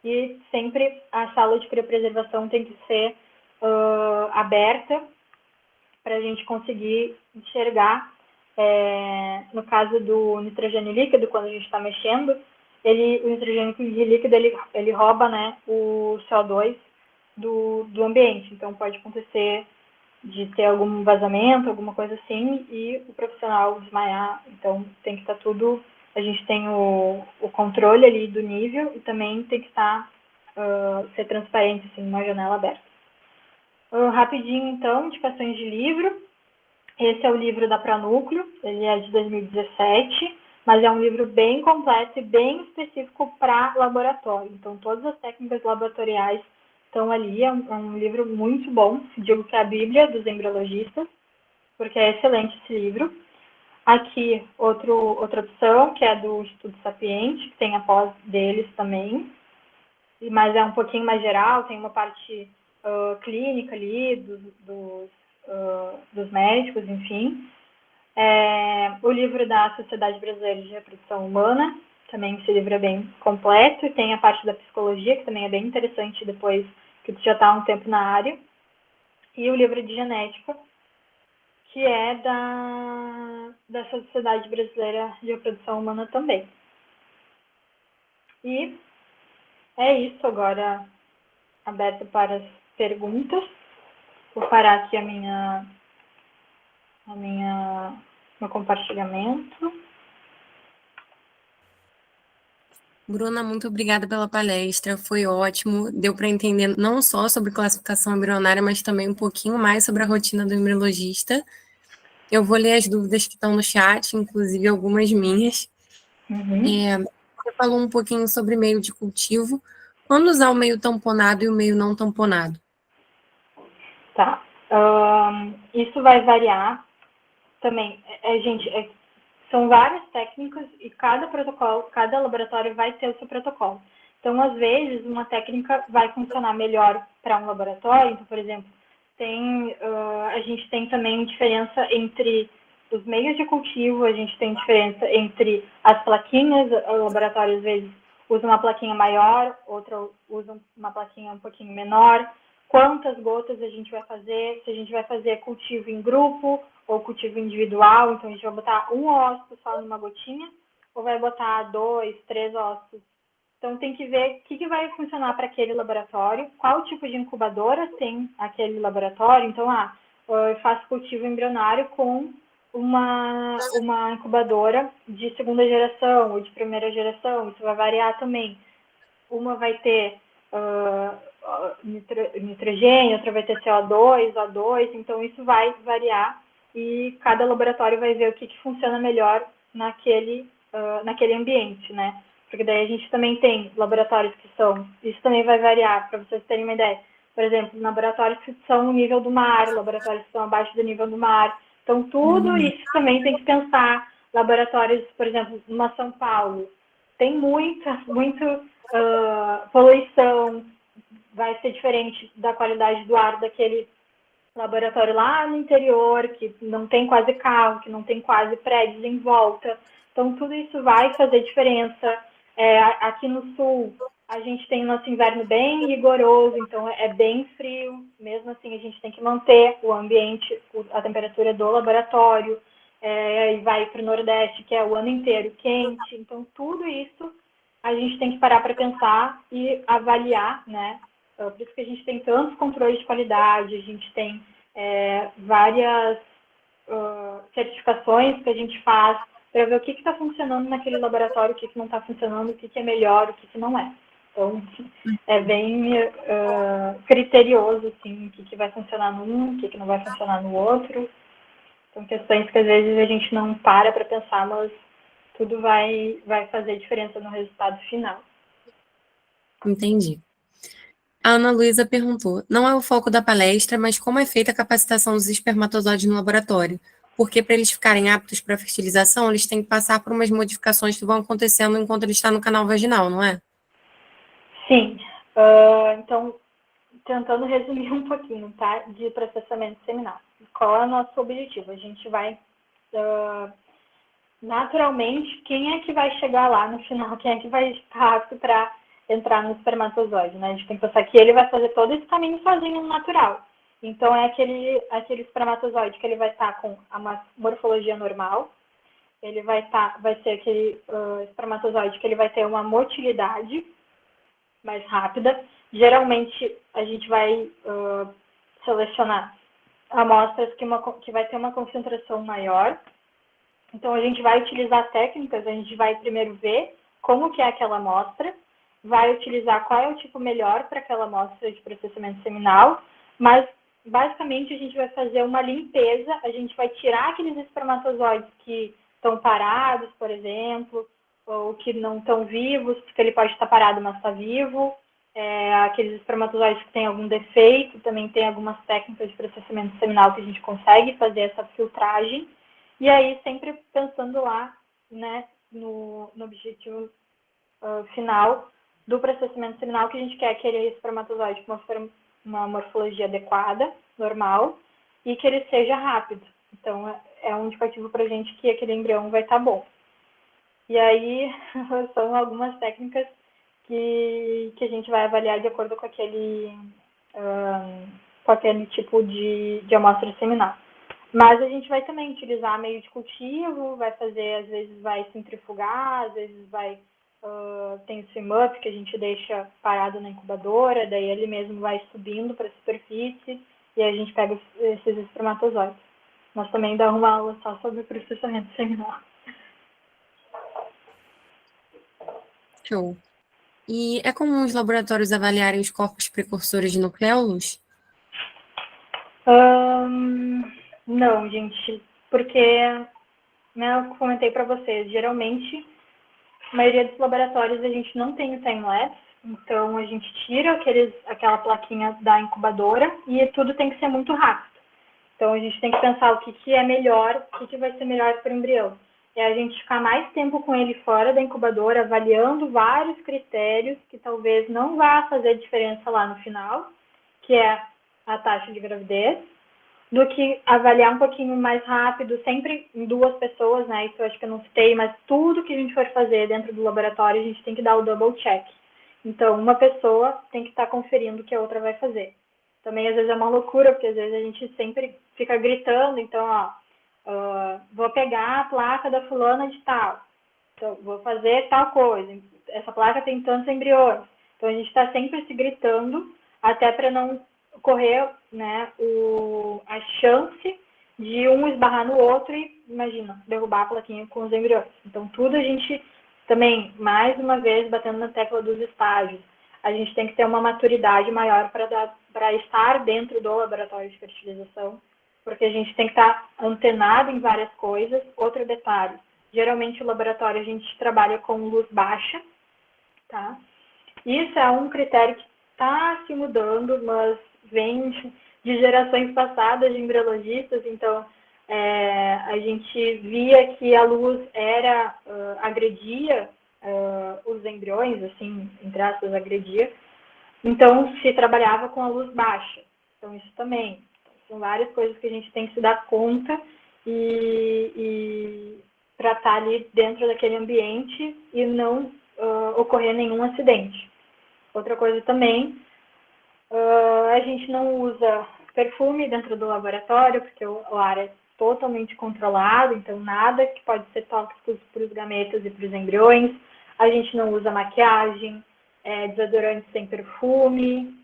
e sempre a sala de criopreservação tem que ser aberta para a gente conseguir enxergar. No caso do nitrogênio líquido, quando a gente está mexendo, o nitrogênio líquido ele rouba, né, o CO2 do ambiente. Então, pode acontecer de ter algum vazamento, alguma coisa assim, e o profissional desmaiar. Então, tem que estar tudo... A gente tem o controle ali do nível e também tem que ser transparente, assim, uma janela aberta. Rapidinho, então, indicações de livro. Esse é o livro da Pronúcleo, ele é de 2017, mas é um livro bem completo e bem específico para laboratório. Então, todas as técnicas laboratoriais estão ali. É um livro muito bom, digo que é a Bíblia dos embriologistas, porque é excelente esse livro. Aqui, outra opção, que é do Instituto Sapiente, que tem a pós deles também, mas é um pouquinho mais geral, tem uma parte clínica ali, dos médicos, enfim. O livro da Sociedade Brasileira de Reprodução Humana, também esse livro é bem completo, e tem a parte da psicologia, que também é bem interessante depois que tu já está há um tempo na área, e o livro de genética, que é da Sociedade Brasileira de Reprodução Humana também. E é isso, agora aberto para as perguntas. Vou parar aqui meu compartilhamento. Bruna, muito obrigada pela palestra, foi ótimo, deu para entender não só sobre classificação embrionária, mas também um pouquinho mais sobre a rotina do embriologista. Eu vou ler as dúvidas que estão no chat, inclusive algumas minhas. Você falou um pouquinho sobre meio de cultivo. Quando usar o meio tamponado e o meio não tamponado? Tá. Isso vai variar também. Gente, são várias técnicas e cada protocolo, cada laboratório vai ter o seu protocolo. Então, às vezes, uma técnica vai funcionar melhor para um laboratório. Então, por exemplo, a gente tem também diferença entre os meios de cultivo, a gente tem diferença entre as plaquinhas. O laboratório, às vezes, usa uma plaquinha maior, outra usa uma plaquinha um pouquinho menor. Quantas gotas a gente vai fazer, se a gente vai fazer cultivo em grupo ou cultivo individual, então a gente vai botar um ósculo só numa gotinha, ou vai botar 2, 3 ósculos. Então tem que ver o que vai funcionar para aquele laboratório, qual tipo de incubadora tem aquele laboratório. Então, eu faço cultivo embrionário com uma incubadora de segunda geração ou de primeira geração, isso vai variar também. Uma vai ter nitrogênio, outra vai ter CO2, O2, então isso vai variar e cada laboratório vai ver o que funciona melhor naquele ambiente, né? Porque daí a gente também tem laboratórios que são, isso também vai variar, para vocês terem uma ideia. Por exemplo, laboratórios que são no nível do mar, laboratórios que são abaixo do nível do mar. Então, tudo isso também tem que pensar. Laboratórios, por exemplo, numa São Paulo, tem muito poluição, vai ser diferente da qualidade do ar daquele laboratório lá no interior, que não tem quase carro, que não tem quase prédios em volta. Então, tudo isso vai fazer diferença. Aqui no sul, a gente tem o nosso inverno bem rigoroso, então é bem frio. Mesmo assim, a gente tem que manter o ambiente, a temperatura do laboratório. E vai para o Nordeste, que é o ano inteiro quente. Então, tudo isso a gente tem que parar para pensar e avaliar, né? Por isso que a gente tem tantos controles de qualidade, a gente tem várias certificações que a gente faz para ver o que está funcionando naquele laboratório, o que não está funcionando, o que é melhor, o que não é. Então, é bem criterioso, assim, o que vai funcionar num, o que não vai funcionar no outro. São questões que às vezes a gente não para pensar, mas tudo vai fazer diferença no resultado final. Entendi. A Ana Luísa perguntou: não é o foco da palestra, mas como é feita a capacitação dos espermatozoides no laboratório? Porque para eles ficarem aptos para fertilização, eles têm que passar por umas modificações que vão acontecendo enquanto ele está no canal vaginal, não é? Sim. Então, tentando resumir um pouquinho, tá? De processamento seminal. Qual é o nosso objetivo? A gente vai, naturalmente, quem é que vai chegar lá no final? Quem é que vai estar apto para entrar no espermatozoide, né? A gente tem que pensar que ele vai fazer todo esse caminho sozinho no natural. Então, é aquele espermatozoide que ele vai estar com a morfologia normal, ele vai ser aquele espermatozoide que ele vai ter uma motilidade mais rápida. Geralmente, a gente vai selecionar amostras que vai ter uma concentração maior. Então, a gente vai utilizar técnicas, a gente vai primeiro ver como que é aquela amostra, vai utilizar qual é o tipo melhor para aquela amostra de processamento seminal, mas, basicamente, a gente vai fazer uma limpeza, a gente vai tirar aqueles espermatozoides que estão parados, por exemplo, ou que não estão vivos, porque ele pode estar parado, mas está vivo. Aqueles espermatozoides que têm algum defeito, também tem algumas técnicas de processamento seminal que a gente consegue fazer essa filtragem. E aí, sempre pensando lá, né, no objetivo final do processamento seminal, que a gente quer aquele espermatozoide com uma morfologia adequada, normal, e que ele seja rápido. Então, é um indicativo para a gente que aquele embrião vai estar bom. E aí, são algumas técnicas que a gente vai avaliar de acordo com aquele tipo de amostra seminal. Mas a gente vai também utilizar meio de cultivo, vai fazer, às vezes vai centrifugar, às vezes tem o swim-up que a gente deixa parado na incubadora, daí ele mesmo vai subindo para a superfície e a gente pega esses espermatozoides. Nós também dá uma aula só sobre processamento seminal. Show. E é comum os laboratórios avaliarem os corpos precursores de nucleolos? Não, gente, porque, né, eu comentei para vocês, geralmente a maioria dos laboratórios a gente não tem o time-lapse, então a gente tira aquela plaquinha da incubadora e tudo tem que ser muito rápido. Então a gente tem que pensar o que é melhor, o que vai ser melhor para o embrião. É a gente ficar mais tempo com ele fora da incubadora, avaliando vários critérios que talvez não vá fazer diferença lá no final, que é a taxa de gravidez, do que avaliar um pouquinho mais rápido, sempre em 2 pessoas, né? Isso eu acho que eu não citei, mas tudo que a gente for fazer dentro do laboratório, a gente tem que dar o double check. Então, uma pessoa tem que estar conferindo o que a outra vai fazer. Também, às vezes, é uma loucura, porque às vezes a gente sempre fica gritando, então, vou pegar a placa da fulana de tal, então, vou fazer tal coisa, essa placa tem tantos embriões. Então, a gente está sempre se gritando, até para não correr, né, a chance de um esbarrar no outro e, imagina, derrubar a plaquinha com os embriões. Então, tudo a gente também, mais uma vez, batendo na tecla dos estágios, a gente tem que ter uma maturidade maior para estar dentro do laboratório de fertilização, porque a gente tem que estar antenado em várias coisas. Outro detalhe, geralmente o laboratório a gente trabalha com luz baixa, tá? Isso é um critério que está se mudando, mas vem de gerações passadas de embriologistas, então a gente via que a luz agredia os embriões, assim, entre aspas, agredia, então se trabalhava com a luz baixa. Então isso também, são várias coisas que a gente tem que se dar conta e para estar ali dentro daquele ambiente e não ocorrer nenhum acidente. Outra coisa também, a gente não usa perfume dentro do laboratório, porque o ar é totalmente controlado, então nada que pode ser tóxico para os gametas e para os embriões. A gente não usa maquiagem, desodorante sem perfume,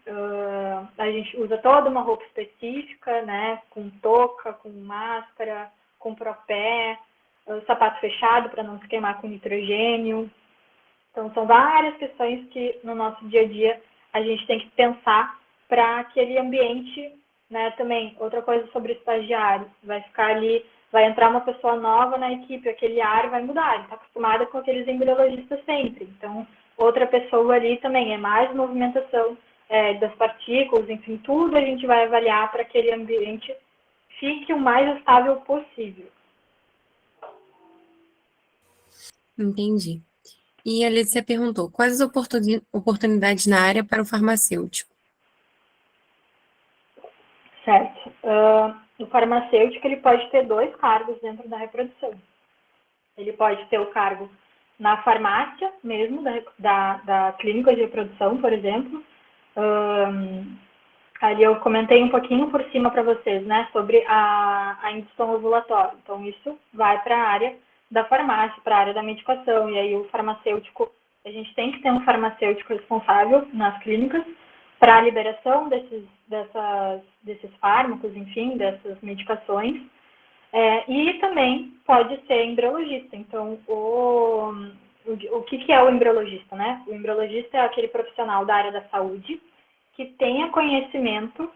a gente usa toda uma roupa específica, né, com touca, com máscara, com propé, sapato fechado para não se queimar com nitrogênio. Então, são várias questões que no nosso dia a dia a gente tem que pensar para aquele ambiente, né, também. Outra coisa sobre o estagiário, vai ficar ali, vai entrar uma pessoa nova na equipe, aquele ar vai mudar, ele está acostumado com aqueles embriologistas sempre. Então, outra pessoa ali também, é mais movimentação das partículas, enfim, tudo a gente vai avaliar para que aquele ambiente fique o mais estável possível. Entendi. E a Alicia perguntou, quais as oportunidades na área para o farmacêutico? Certo. O farmacêutico, ele pode ter 2 cargos dentro da reprodução. Ele pode ter o cargo na farmácia mesmo, da clínica de reprodução, por exemplo. Ali eu comentei um pouquinho por cima para vocês, né, sobre a indução ovulatória. Então, isso vai para a área da farmácia, para a área da medicação. E aí o farmacêutico, a gente tem que ter um farmacêutico responsável nas clínicas para a liberação desses fármacos, enfim, dessas medicações. E também pode ser embriologista. Então, o que é o embriologista, né? O embriologista é aquele profissional da área da saúde que tenha conhecimento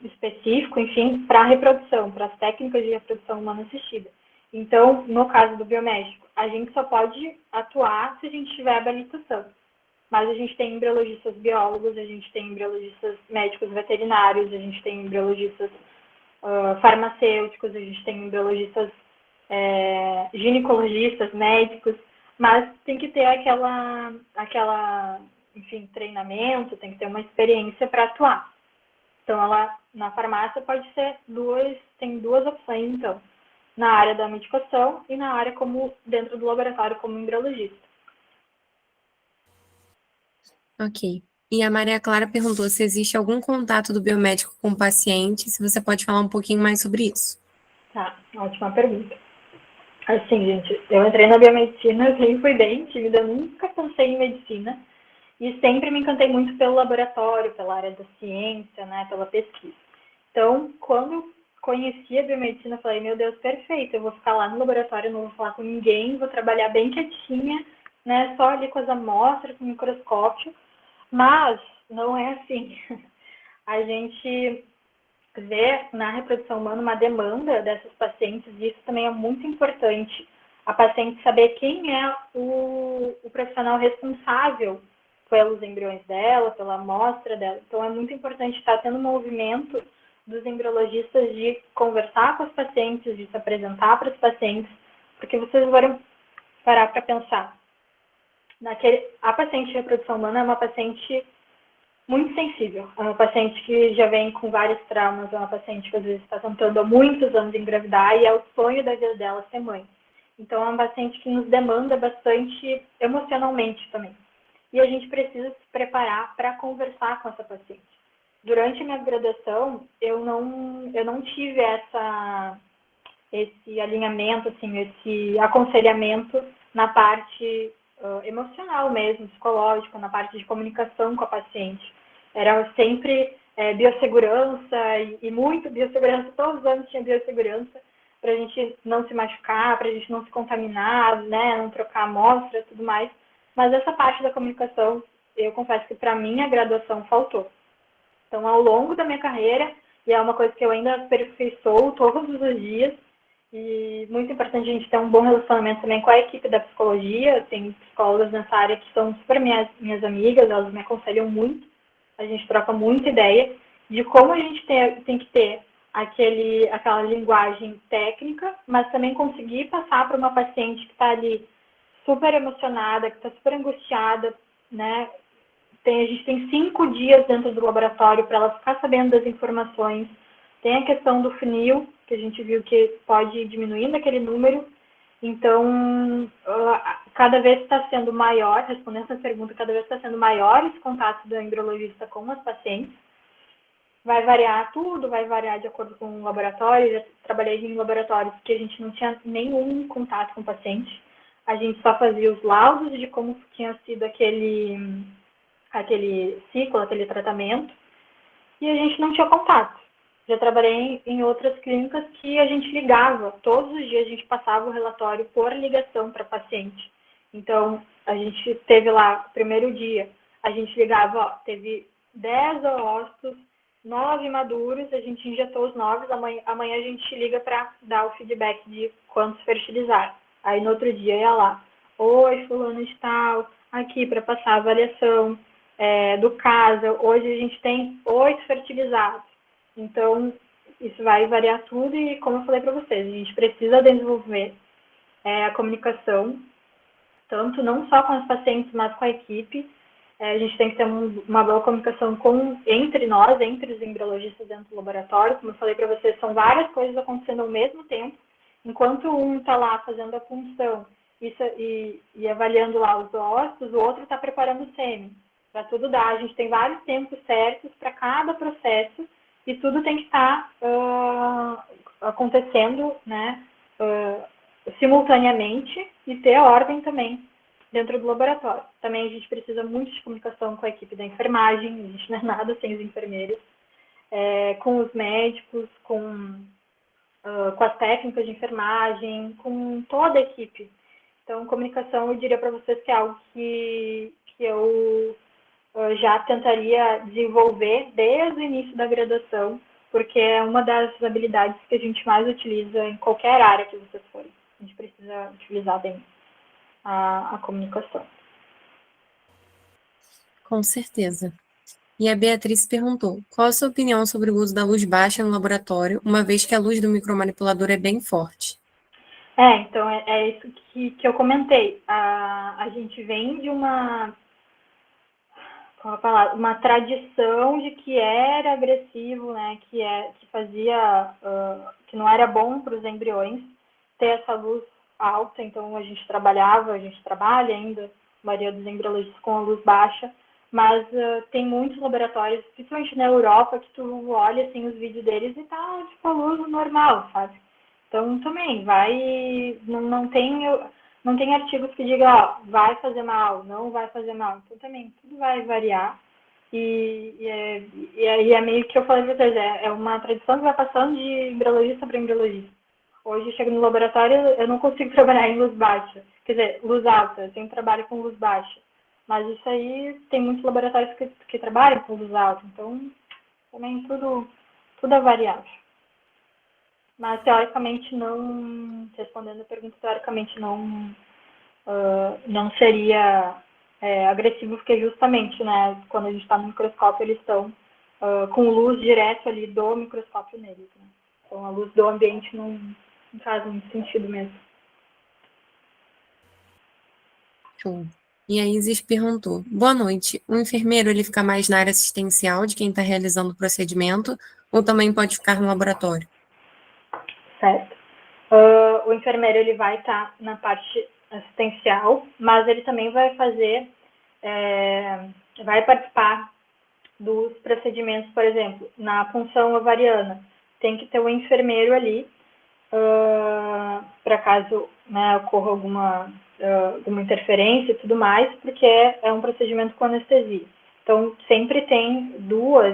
específico, enfim, para a reprodução, para as técnicas de reprodução humana assistida. Então, no caso do biomédico, a gente só pode atuar se a gente tiver habilitação. Mas a gente tem embriologistas biólogos, a gente tem embriologistas médicos veterinários, a gente tem embriologistas farmacêuticos, a gente tem embriologistas ginecologistas, médicos, mas tem que ter enfim, treinamento, tem que ter uma experiência para atuar. Então, na farmácia pode ser tem 2 opções, então, na área da medicação e na área dentro do laboratório como embriologista. Ok. E a Maria Clara perguntou se existe algum contato do biomédico com o paciente, se você pode falar um pouquinho mais sobre isso. Tá, ótima pergunta. Assim, gente, eu entrei na biomedicina, eu sempre fui bem tímida, nunca pensei em medicina e sempre me encantei muito pelo laboratório, pela área da ciência, né, pela pesquisa. Então, quando eu conheci a biomedicina, eu falei, meu Deus, perfeito, eu vou ficar lá no laboratório, não vou falar com ninguém, vou trabalhar bem quietinha, né, só ali com as amostras, com o microscópio, mas não é assim. A gente vê na reprodução humana uma demanda dessas pacientes e isso também é muito importante a paciente saber quem é o profissional responsável pelos embriões dela, pela amostra dela. Então, é muito importante estar tendo um movimento dos embriologistas de conversar com os pacientes, de se apresentar para os pacientes, porque vocês vão parar para pensar. A paciente de reprodução humana é uma paciente muito sensível. É uma paciente que já vem com vários traumas, é uma paciente que às vezes está tentando há muitos anos engravidar e é o sonho da vida dela ser mãe. Então, é uma paciente que nos demanda bastante emocionalmente também. E a gente precisa se preparar para conversar com essa paciente. Durante a minha graduação, eu não tive esse alinhamento, assim, esse aconselhamento na parte emocional mesmo, psicológica, na parte de comunicação com a paciente. Era sempre biossegurança e muito biossegurança, todos os anos tinha biossegurança, para a gente não se machucar, para a gente não se contaminar, né, não trocar amostra e tudo mais. Mas essa parte da comunicação, eu confesso que para mim a graduação faltou. Então, ao longo da minha carreira, e é uma coisa que eu ainda aperfeiçoo todos os dias, e muito importante a gente ter um bom relacionamento também com a equipe da psicologia. Tem psicólogas nessa área que são super minhas amigas, elas me aconselham muito, a gente troca muita ideia de como a gente tem que ter aquela linguagem técnica, mas também conseguir passar para uma paciente que está ali super emocionada, que está super angustiada, né? A gente tem 5 dias dentro do laboratório para ela ficar sabendo das informações. Tem a questão do funil, que a gente viu que pode ir diminuindo aquele número. Então, cada vez está sendo maior, respondendo essa pergunta, cada vez está sendo maior esse contato do embriologista com as pacientes. Vai variar tudo, vai variar de acordo com o laboratório. Já trabalhei em laboratórios que a gente não tinha nenhum contato com o paciente. A gente só fazia os laudos de como tinha sido aquele ciclo, aquele tratamento, e a gente não tinha contato. Já trabalhei em outras clínicas que a gente ligava, todos os dias a gente passava o relatório por ligação para paciente. Então, a gente teve lá, primeiro dia, a gente ligava, teve 10 oócitos, 9 maduros, a gente injetou os 9, amanhã a gente liga para dar o feedback de quantos fertilizaram. Aí no outro dia ia lá, oi, fulano de tal, aqui para passar a avaliação do caso. Hoje a gente tem 8 fertilizados. Então, isso vai variar tudo e, como eu falei para vocês, a gente precisa desenvolver a comunicação, tanto não só com os pacientes, mas com a equipe. A gente tem que ter uma boa comunicação entre nós, entre os embriologistas dentro do laboratório. Como eu falei para vocês, são várias coisas acontecendo ao mesmo tempo. Enquanto um está lá fazendo a punção e avaliando lá os ócitos, o outro está preparando o sêmen. Para tudo dar, a gente tem vários tempos certos para cada processo e tudo tem que estar acontecendo, né, simultaneamente, e ter a ordem também dentro do laboratório. Também a gente precisa muito de comunicação com a equipe da enfermagem, a gente não é nada sem os enfermeiros, com os médicos, com as técnicas de enfermagem, com toda a equipe. Então, comunicação, eu diria para vocês que é algo que eu já tentaria desenvolver desde o início da graduação, porque é uma das habilidades que a gente mais utiliza em qualquer área que vocês forem. A gente precisa utilizar bem a comunicação. Com certeza. E a Beatriz perguntou, qual a sua opinião sobre o uso da luz baixa no laboratório, uma vez que a luz do micromanipulador é bem forte? Então, é isso que eu comentei. A gente vem de uma tradição de que era agressivo, né, que fazia, que não era bom para os embriões ter essa luz alta. Então a gente trabalha ainda, a maioria dos embriologistas com a luz baixa, mas tem muitos laboratórios, principalmente na Europa, que tu olha assim os vídeos deles e tá tipo a luz normal, sabe? Então também não tem artigos que digam, vai fazer mal, não vai fazer mal. Então, também, tudo vai variar. E é meio que eu falei para vocês, é uma tradição que vai passando de embriologista para embriologista. Hoje, eu chego no laboratório, eu não consigo trabalhar em luz baixa. Quer dizer, luz alta, eu sempre trabalho com luz baixa. Mas isso aí, tem muitos laboratórios que trabalham com luz alta. Então, também tudo é variável. Mas, teoricamente, não, respondendo a pergunta, teoricamente não seria agressivo, porque justamente, né, quando a gente está no microscópio, eles estão com luz direto ali do microscópio neles, né? Então, a luz do ambiente não faz muito sentido mesmo. Show. E a Isis perguntou: boa noite. O enfermeiro ele fica mais na área assistencial de quem está realizando o procedimento ou também pode ficar no laboratório? Certo. O enfermeiro ele vai estar na parte assistencial, mas ele também vai vai participar dos procedimentos, por exemplo, na punção ovariana. Tem que ter um enfermeiro ali para caso, né, ocorra alguma interferência e tudo mais, porque é um procedimento com anestesia. Então, sempre tem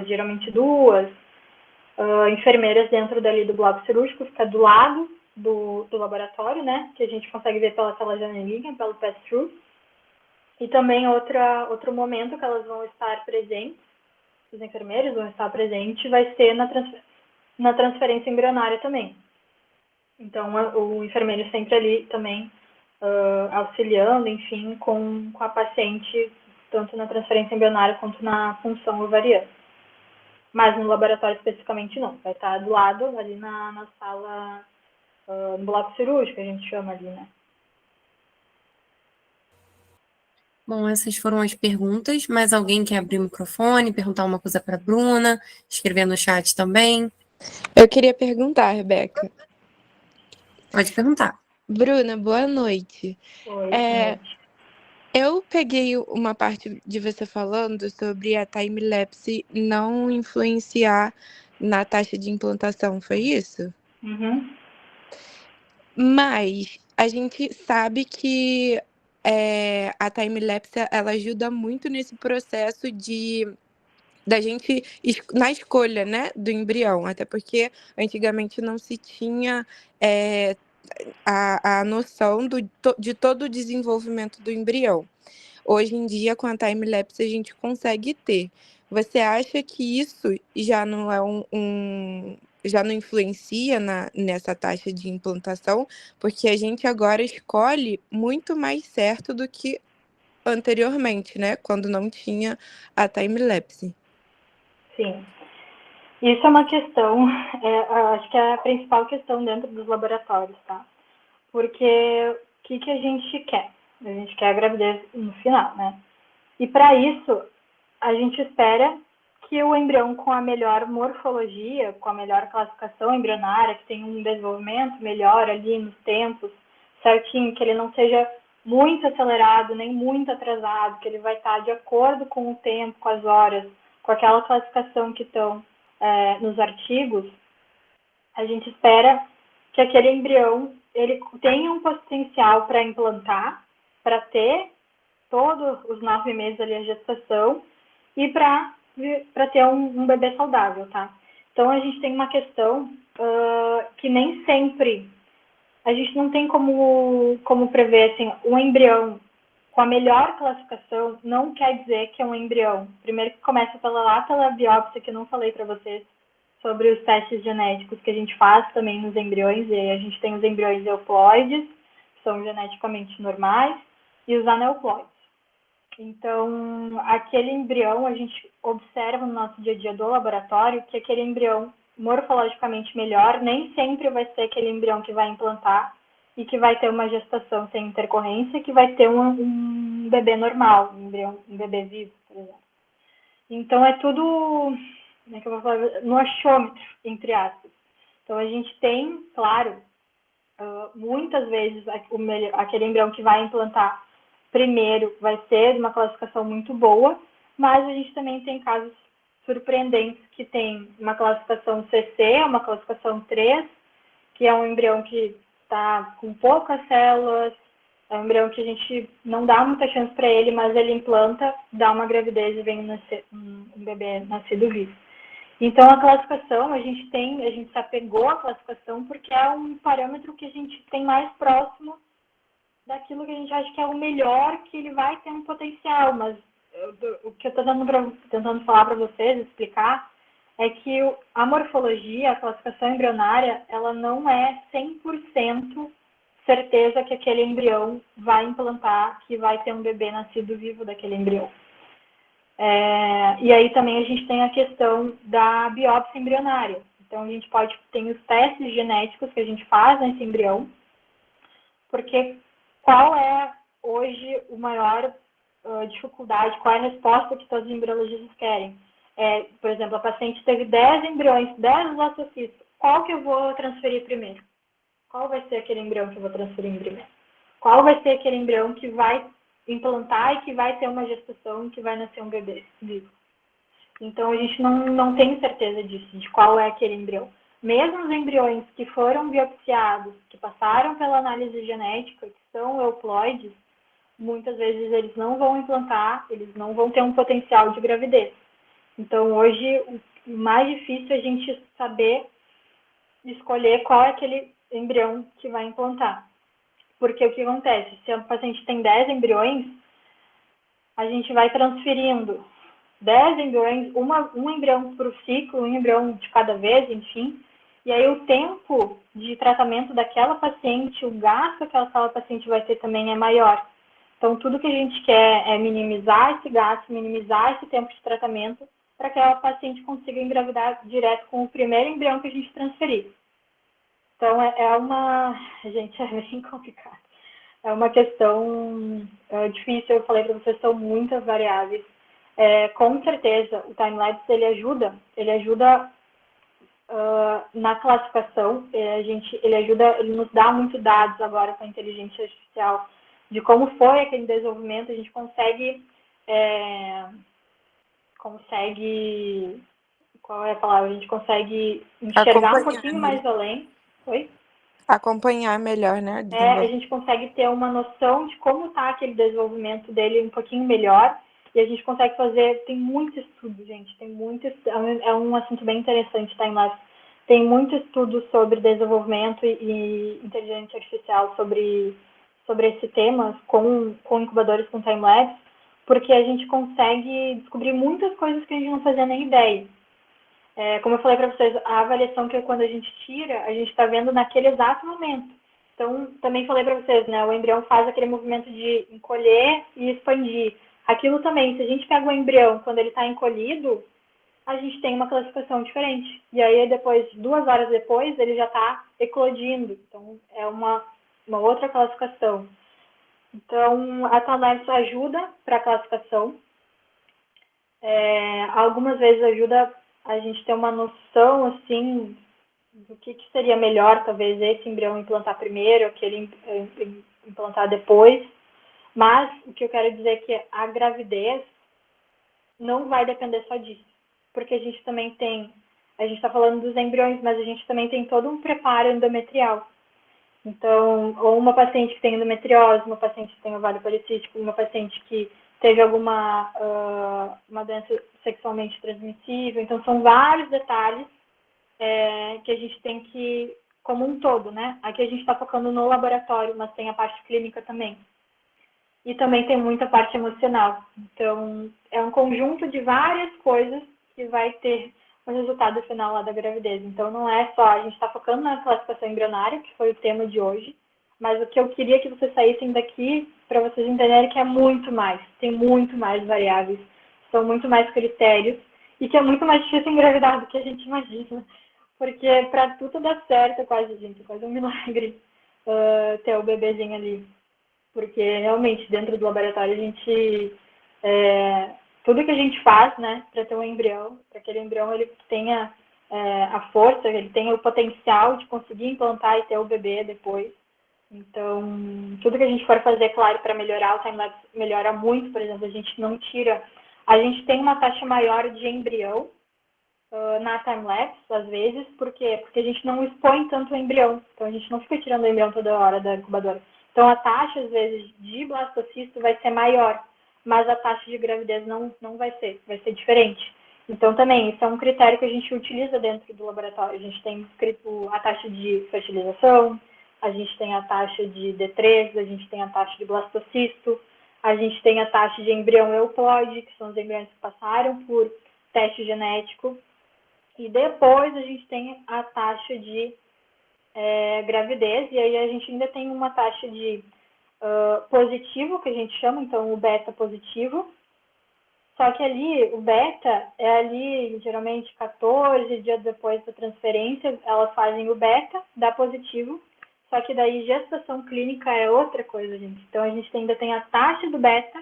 geralmente duas enfermeiras dentro dali do bloco cirúrgico, fica do lado do laboratório, né, que a gente consegue ver pela janelinha, pelo pass-through. E também outro momento que elas vão estar presentes, os enfermeiros vão estar presentes, vai ser na transferência embrionária também. Então, o enfermeiro sempre ali também auxiliando, enfim, com a paciente, tanto na transferência embrionária quanto na punção ovariana. Mas no laboratório especificamente não, vai estar do lado, ali na sala, no bloco cirúrgico, a gente chama ali, né? Bom, essas foram as perguntas. Mais alguém quer abrir o microfone, perguntar uma coisa para a Bruna, escrever no chat também? Eu queria perguntar, Rebeca. Pode perguntar. Bruna, boa noite. Oi, boa noite. Eu peguei uma parte de você falando sobre a time-lapse não influenciar na taxa de implantação, foi isso? Uhum. Mas a gente sabe que a time-lapse ela ajuda muito nesse processo da gente na escolha, né, do embrião, até porque antigamente não se tinha a noção de todo o desenvolvimento do embrião. Hoje em dia, com a time-lapse, a gente consegue ter. Você acha que isso já não é já não influencia nessa taxa de implantação? Porque a gente agora escolhe muito mais certo do que anteriormente, né? Quando não tinha a time-lapse. Sim. Isso é uma questão, acho que é a principal questão dentro dos laboratórios, tá? Porque o que a gente quer? A gente quer a gravidez no final, né? E para isso, a gente espera que o embrião com a melhor morfologia, com a melhor classificação embrionária, que tenha um desenvolvimento melhor ali nos tempos, certinho, que ele não seja muito acelerado, nem muito atrasado, que ele vai estar de acordo com o tempo, com as horas, com aquela classificação que estão nos artigos, a gente espera que aquele embrião ele tenha um potencial para implantar, para ter todos os 9 meses ali a gestação e para ter um bebê saudável, tá? Então, a gente tem uma questão que nem sempre, a gente não tem como prever, assim, um embrião com a melhor classificação não quer dizer que é um embrião. Primeiro que começa pela biópsia, que eu não falei para vocês, sobre os testes genéticos que a gente faz também nos embriões, e a gente tem os embriões euploides, que são geneticamente normais, e os aneuploides. Então, aquele embrião, a gente observa no nosso dia a dia do laboratório que aquele embrião morfologicamente melhor nem sempre vai ser aquele embrião que vai implantar e que vai ter uma gestação sem intercorrência, que vai ter um bebê normal, um bebê vivo, por exemplo. Então, é tudo, como é que eu vou falar, no achômetro, entre aspas. Então, a gente tem, claro, muitas vezes aquele embrião que vai implantar primeiro vai ser de uma classificação muito boa, mas a gente também tem casos surpreendentes que tem uma classificação CC, uma classificação 3, que é um embrião que está com poucas células, é um embrião que a gente não dá muita chance para ele, mas ele implanta, dá uma gravidez e vem um bebê nascido vivo. Então, a classificação, a gente se apegou à classificação porque é um parâmetro que a gente tem mais próximo daquilo que a gente acha que é o melhor, que ele vai ter um potencial, mas o que eu estou tentando falar para vocês, explicar, é que a morfologia, a classificação embrionária, ela não é 100% certeza que aquele embrião vai implantar, que vai ter um bebê nascido vivo daquele embrião. E aí também a gente tem a questão da biópsia embrionária. Então, a gente tem os testes genéticos que a gente faz nesse embrião, porque qual é hoje o maior dificuldade, qual é a resposta que todos os embriologistas querem? Por exemplo, a paciente teve 10 embriões, 10 blastocistos, qual que eu vou transferir primeiro? Qual vai ser aquele embrião que eu vou transferir primeiro? Qual vai ser aquele embrião que vai implantar e que vai ter uma gestação e que vai nascer um bebê vivo? Então, a gente não tem certeza disso, de qual é aquele embrião. Mesmo os embriões que foram biopsiados, que passaram pela análise genética, que são euploides, muitas vezes eles não vão implantar, eles não vão ter um potencial de gravidez. Então, hoje, o mais difícil é a gente saber escolher qual é aquele embrião que vai implantar. Porque o que acontece? Se a paciente tem 10 embriões, a gente vai transferindo 10 embriões, um embrião por ciclo, um embrião de cada vez, enfim. E aí o tempo de tratamento daquela paciente, o gasto que aquela paciente vai ter também é maior. Então, tudo que a gente quer é minimizar esse gasto, minimizar esse tempo de tratamento, para que a paciente consiga engravidar direto com o primeiro embrião que a gente transferir. Então, gente, é bem complicado. É uma questão difícil, eu falei para vocês, são muitas variáveis. Com certeza, o time-lapse, ele ajuda na classificação, ele nos dá muitos dados agora com a inteligência artificial de como foi aquele desenvolvimento, a gente consegue, qual é a palavra? A gente consegue enxergar um pouquinho mais além. Oi? Acompanhar melhor, né? A gente consegue ter uma noção de como está aquele desenvolvimento dele um pouquinho melhor, e a gente consegue fazer, tem muito estudo, gente, é um assunto bem interessante, time-lapse. Tem muito estudo sobre desenvolvimento e inteligência artificial sobre esse tema, com incubadores com time-lapse, porque a gente consegue descobrir muitas coisas que a gente não fazia nem ideia. Como eu falei para vocês, a avaliação que quando a gente tira, a gente está vendo naquele exato momento. Então, também falei para vocês, né, o embrião faz aquele movimento de encolher e expandir. Aquilo também, se a gente pega o embrião quando ele está encolhido, a gente tem uma classificação diferente. E aí, depois, 2 horas depois, ele já está eclodindo. Então, é uma outra classificação. Então, a time-lapse ajuda para a classificação. Algumas vezes ajuda a gente ter uma noção, assim, do que seria melhor, talvez, esse embrião implantar primeiro, aquele implantar depois. Mas o que eu quero dizer é que a gravidez não vai depender só disso. Porque a gente também a gente está falando dos embriões, mas a gente também tem todo um preparo endometrial. Então, ou uma paciente que tem endometriose, uma paciente que tem ovário policístico, uma paciente que teve alguma uma doença sexualmente transmissível. Então, são vários detalhes que a gente tem que, como um todo, né? Aqui a gente está focando no laboratório, mas tem a parte clínica também. E também tem muita parte emocional. Então, é um conjunto de várias coisas que vai ter o resultado final lá da gravidez. Então, não é só, a gente está focando na classificação embrionária, que foi o tema de hoje, mas o que eu queria que vocês saíssem daqui, para vocês entenderem que é muito mais, tem muito mais variáveis, são muito mais critérios, e que é muito mais difícil engravidar do que a gente imagina. Porque para tudo dar certo, é quase um milagre ter o bebezinho ali. Porque realmente, dentro do laboratório, a gente tudo que a gente faz, né, para ter um embrião, para que aquele embrião ele tenha a força, ele tenha o potencial de conseguir implantar e ter o bebê depois. Então, tudo que a gente for fazer, claro, para melhorar o time-lapse, melhora muito. Por exemplo, a gente não tira, a gente tem uma taxa maior de embrião na time-lapse, às vezes, porque a gente não expõe tanto o embrião, então a gente não fica tirando o embrião toda hora da incubadora. Então, a taxa, às vezes, de blastocisto vai ser maior, mas a taxa de gravidez não vai ser diferente. Então, também, isso é um critério que a gente utiliza dentro do laboratório. A gente tem escrito a taxa de fertilização, a gente tem a taxa de D3, a gente tem a taxa de blastocisto, a gente tem a taxa de embrião euploide, que são os embriões que passaram por teste genético. E depois a gente tem a taxa de gravidez, e aí a gente ainda tem uma taxa de positivo, que a gente chama, então o beta positivo. Só que ali, o beta é ali, geralmente, 14 dias depois da transferência, elas fazem o beta, dá positivo. Só que daí, gestação clínica é outra coisa, gente. Então, a gente ainda tem a taxa do beta,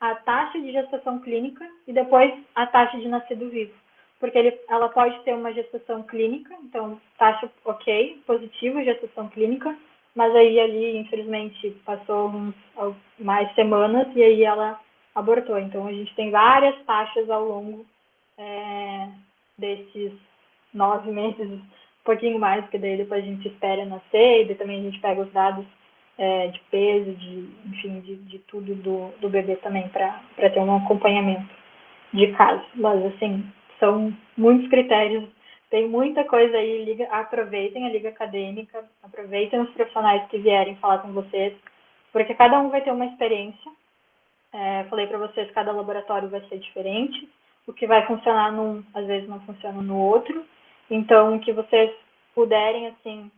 a taxa de gestação clínica e depois a taxa de nascido vivo. Porque ela pode ter uma gestação clínica, então, taxa ok, positivo, gestação clínica, mas aí ali, infelizmente, passou mais semanas e aí ela abortou. Então, a gente tem várias taxas ao longo desses 9 meses, um pouquinho mais, porque daí depois a gente espera nascer, e daí também a gente pega os dados de peso, enfim, de tudo do bebê também, para ter um acompanhamento de caso. Mas, assim, são muitos critérios, tem muita coisa aí, aproveitem a Liga Acadêmica, aproveitem os profissionais que vierem falar com vocês, porque cada um vai ter uma experiência. Falei para vocês, cada laboratório vai ser diferente, o que vai funcionar num, às vezes não funciona no outro, então que vocês puderem, assim,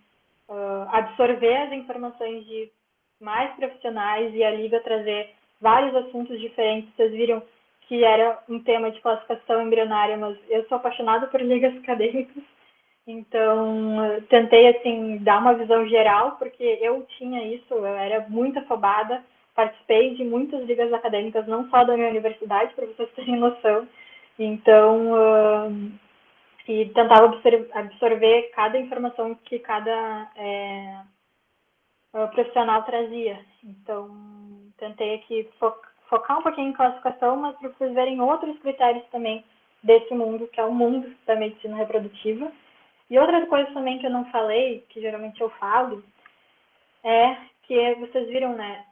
absorver as informações de mais profissionais e a Liga trazer vários assuntos diferentes. Vocês viram que era um tema de classificação embrionária, mas eu sou apaixonada por ligas acadêmicas, então tentei, assim, dar uma visão geral, porque eu tinha isso, eu era muito afobada, participei de muitas ligas acadêmicas, não só da minha universidade, para vocês terem noção, então, e tentava absorver cada informação que cada profissional trazia. Então, tentei aqui focar um pouquinho em classificação, mas para vocês verem outros critérios também desse mundo, que é o mundo da medicina reprodutiva. E outra coisa também que eu não falei, que geralmente eu falo, é que vocês viram, né,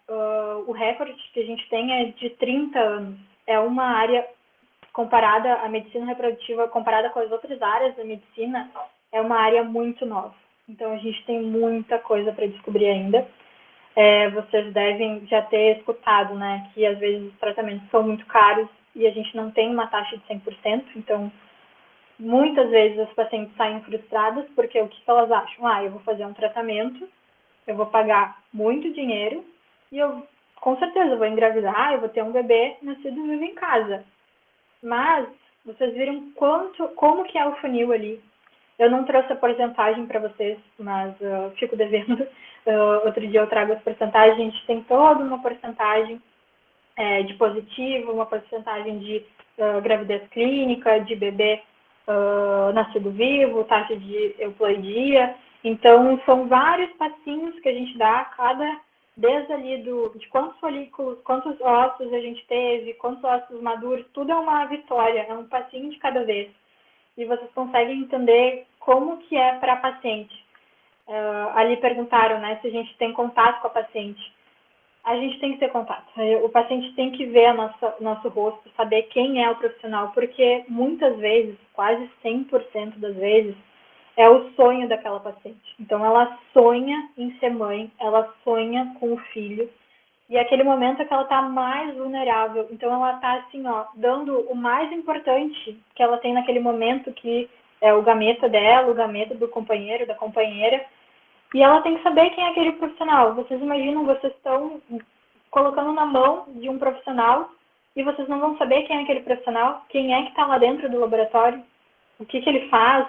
o recorde que a gente tem é de 30 anos. É uma área comparada à medicina reprodutiva, comparada com as outras áreas da medicina, é uma área muito nova. Então, a gente tem muita coisa para descobrir ainda. Vocês devem já ter escutado, né, que às vezes os tratamentos são muito caros e a gente não tem uma taxa de 100%. Então, muitas vezes as pacientes saem frustradas porque o que elas acham? Eu vou fazer um tratamento, eu vou pagar muito dinheiro e eu, com certeza, vou engravidar, eu vou ter um bebê nascido vivo em casa. Mas vocês viram como que é o funil ali. Eu não trouxe a porcentagem para vocês, mas fico devendo. Outro dia eu trago as porcentagens. A gente tem toda uma porcentagem de positivo, uma porcentagem de gravidez clínica, de bebê nascido vivo, taxa de euploidia. Então, são vários passinhos que a gente dá, desde ali de quantos folículos, quantos ossos a gente teve, quantos ossos maduros, tudo é uma vitória, é um passinho de cada vez. E vocês conseguem entender como que é para a paciente. Ali perguntaram, né, se a gente tem contato com a paciente. A gente tem que ter contato. O paciente tem que ver nosso rosto, saber quem é o profissional, porque muitas vezes, quase 100% das vezes, é o sonho daquela paciente. Então, ela sonha em ser mãe, ela sonha com o filho, e é aquele momento é que ela está mais vulnerável. Então, ela está, assim, dando o mais importante que ela tem naquele momento, que é o gameta dela, o gameta do companheiro, da companheira, e ela tem que saber quem é aquele profissional. Vocês imaginam, vocês estão colocando na mão de um profissional e vocês não vão saber quem é aquele profissional, quem é que está lá dentro do laboratório, o que ele faz.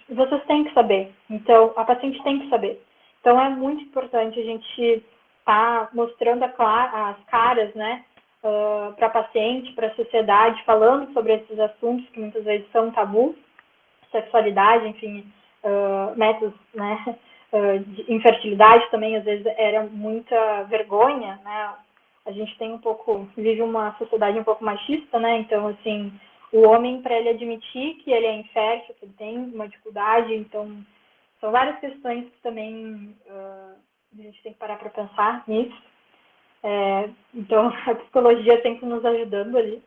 Vocês têm que saber. Então, a paciente tem que saber. Então, é muito importante a gente estar mostrando as caras, né, para a paciente, para a sociedade, falando sobre esses assuntos que muitas vezes são tabu, sexualidade, enfim, métodos, né, de infertilidade também, às vezes, era muita vergonha, né? A gente vive uma sociedade um pouco machista, né? Então, assim, o homem, para ele admitir que ele é infértil, que ele tem uma dificuldade, então, são várias questões que também a gente tem que parar para pensar nisso. Então, a psicologia sempre nos ajudando ali.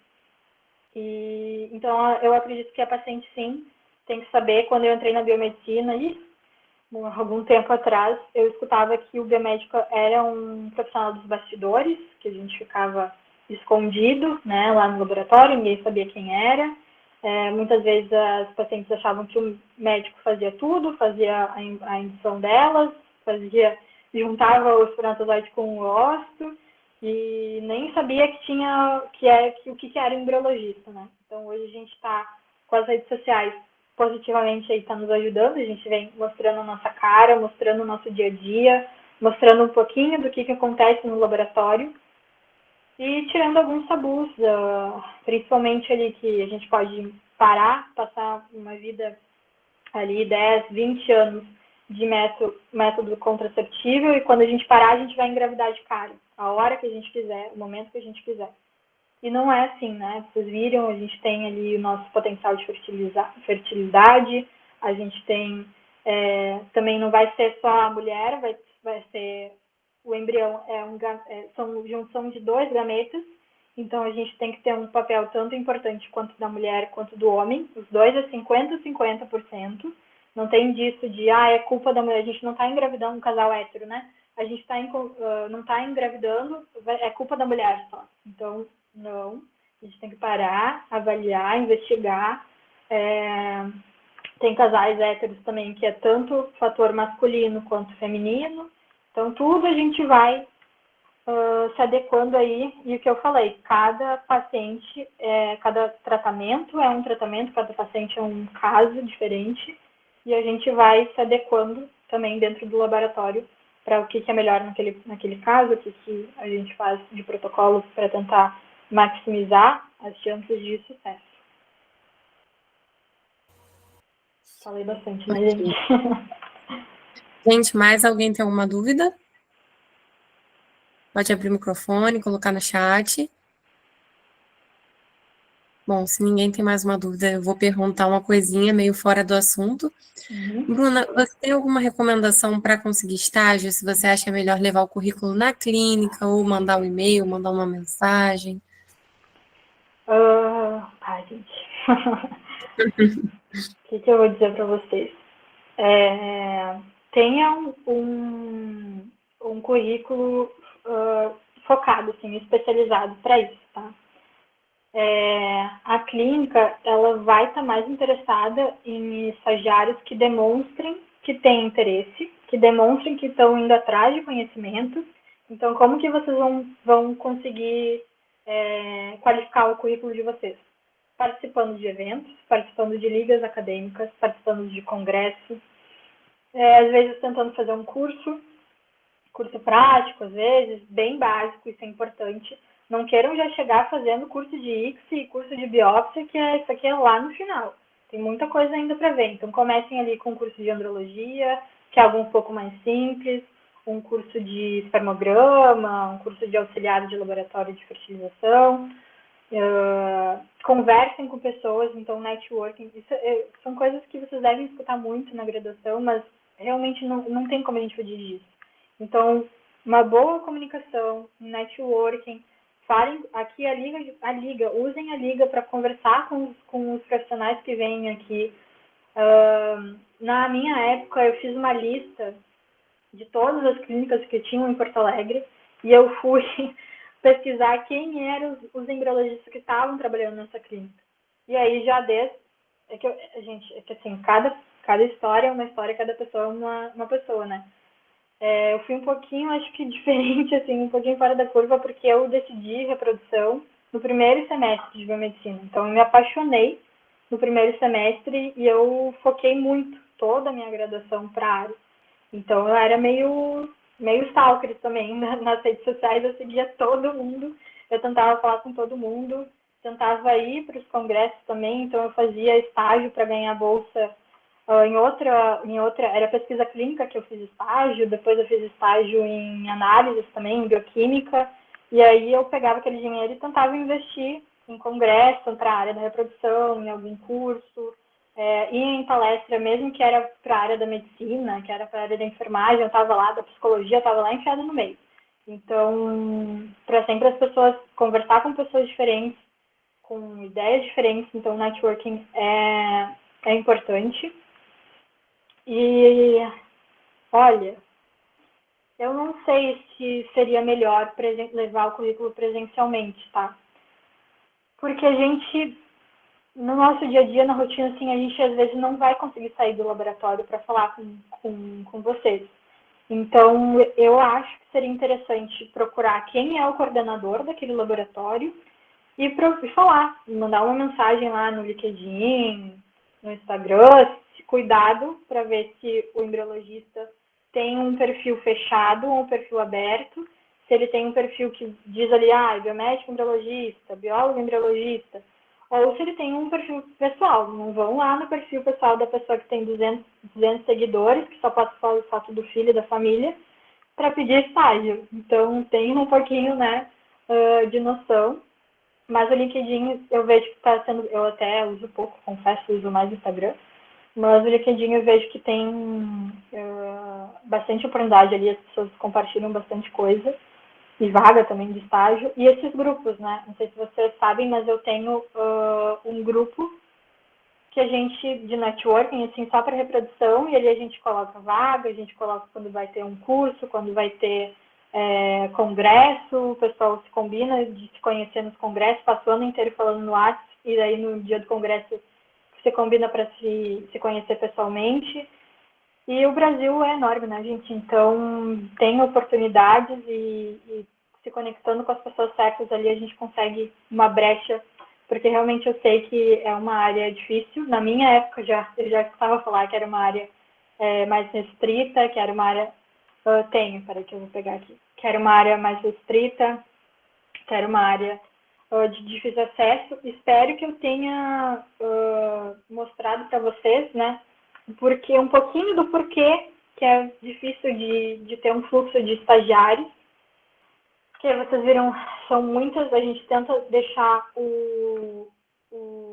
Então, eu acredito que a paciente, sim, tem que saber. Quando eu entrei na biomedicina, algum tempo atrás, eu escutava que o biomédico era um profissional dos bastidores, que a gente ficava escondido, né, lá no laboratório, ninguém sabia quem era. Muitas vezes as pacientes achavam que o médico fazia tudo, fazia a indução delas, juntava o espermatozoide com o óvulo e nem sabia o que era embriologista, né? Então hoje a gente está com as redes sociais positivamente aí, está nos ajudando, a gente vem mostrando a nossa cara, mostrando o nosso dia a dia, mostrando um pouquinho do que acontece no laboratório e tirando alguns tabus, principalmente ali que a gente pode passar uma vida ali 10, 20 anos de método contraceptivo e quando a gente parar, a gente vai engravidar de cara, a hora que a gente quiser, o momento que a gente quiser. E não é assim, né? Vocês viram, a gente tem ali o nosso potencial de fertilidade, a gente tem, também não vai ser só a mulher, vai ser, o embrião são junção de 2 gametas, então a gente tem que ter um papel tanto importante quanto da mulher quanto do homem, os dois é 50%, não tem disso de, é culpa da mulher, a gente não está engravidando um casal hétero, né? A gente não está engravidando, é culpa da mulher só. Então, não, a gente tem que parar, avaliar, investigar. Tem casais héteros também que é tanto fator masculino quanto feminino. Então, tudo a gente vai se adequando aí. E o que eu falei, cada paciente, cada tratamento é um tratamento, cada paciente é um caso diferente. E a gente vai se adequando também dentro do laboratório para o que é melhor naquele caso, o que a gente faz de protocolo para tentar maximizar as chances de sucesso. Falei bastante, né, gente? Gente, mais alguém tem alguma dúvida? Pode abrir o microfone, colocar no chat. Bom, se ninguém tem mais uma dúvida, eu vou perguntar uma coisinha meio fora do assunto. Bruna, você tem alguma recomendação para conseguir estágio? Se você acha melhor levar o currículo na clínica ou mandar um e-mail, mandar uma mensagem? Gente. O que eu vou dizer para vocês? Tenha um currículo focado, assim, especializado para isso, tá? A clínica, ela vai estar mais interessada em estagiários que demonstrem que têm interesse, que demonstrem que estão indo atrás de conhecimento. Então, como que vocês vão conseguir qualificar o currículo de vocês? Participando de eventos, participando de ligas acadêmicas, participando de congressos, às vezes tentando fazer um curso prático, às vezes, bem básico, isso é importante. Não queiram já chegar fazendo curso de ICSI e curso de biópsia, que isso aqui é lá no final. Tem muita coisa ainda para ver. Então, comecem ali com o curso de andrologia, que é algo um pouco mais simples, um curso de espermograma, um curso de auxiliar de laboratório de fertilização. Conversem com pessoas, então networking. Isso são coisas que vocês devem escutar muito na graduação, mas realmente não tem como a gente fugir disso. Então, uma boa comunicação, networking, falem aqui a liga, usem a liga para conversar com os profissionais que vêm aqui. Na minha época, eu fiz uma lista de todas as clínicas que tinham em Porto Alegre e eu fui pesquisar quem eram os embriologistas que estavam trabalhando nessa clínica. E aí já assim, cada história é uma história, cada pessoa é uma pessoa, né? Eu fui um pouquinho, acho que diferente, assim, um pouquinho fora da curva, porque eu decidi reprodução no primeiro semestre de biomedicina. Então, eu me apaixonei no primeiro semestre e eu foquei muito toda a minha graduação para a área. Então, eu era meio stalker também nas redes sociais, eu seguia todo mundo, eu tentava falar com todo mundo, tentava ir para os congressos também, então eu fazia estágio para ganhar bolsa. Em outra, era pesquisa clínica que eu fiz estágio, depois eu fiz estágio em análises também, em bioquímica, e aí eu pegava aquele dinheiro e tentava investir em congresso, para a área da reprodução, em algum curso, ia em palestra, mesmo que era para a área da medicina, que era para a área da enfermagem, eu estava lá, da psicologia, eu estava lá enfiada no meio. Então, para sempre as pessoas, conversar com pessoas diferentes, com ideias diferentes, então networking é importante. E, olha, eu não sei se seria melhor levar o currículo presencialmente, tá? Porque a gente no nosso dia a dia, na rotina, assim, a gente às vezes não vai conseguir sair do laboratório para falar com vocês. Então, eu acho que seria interessante procurar quem é o coordenador daquele laboratório e falar, mandar uma mensagem lá no LinkedIn, no Instagram, cuidado para ver se o embriologista tem um perfil fechado ou um perfil aberto, se ele tem um perfil que diz ali, biomédico embriologista, biólogo embriologista, ou se ele tem um perfil pessoal. Não vão lá no perfil pessoal da pessoa que tem 200 seguidores, que só posta foto do filho e da família, para pedir estágio. Então, tem um pouquinho, né, de noção. Mas o LinkedIn, eu vejo que está sendo... Eu até uso pouco, confesso, uso mais o Instagram. Mas o LinkedIn eu vejo que tem bastante oportunidade ali, as pessoas compartilham bastante coisa. E vaga também de estágio. E esses grupos, né? Não sei se vocês sabem, mas eu tenho um grupo que a gente, de networking, assim, só para reprodução, e ali a gente coloca vaga, a gente coloca quando vai ter um curso, quando vai ter congresso, o pessoal se combina de se conhecer nos congressos, passa o ano inteiro falando no WhatsApp, e daí no dia do congresso se combina para se conhecer pessoalmente. E o Brasil é enorme, né, gente? Então, tem oportunidades e se conectando com as pessoas certas ali, a gente consegue uma brecha, porque realmente eu sei que é uma área difícil. Na minha época, eu já estava falar que era uma área mais restrita, que era uma área... peraí que eu vou pegar aqui. Que era uma área mais restrita, que era uma área de difícil acesso. Espero que eu tenha mostrado para vocês, né? Porque um pouquinho do porquê que é difícil de ter um fluxo de estagiários, que vocês viram, são muitas, a gente tenta deixar o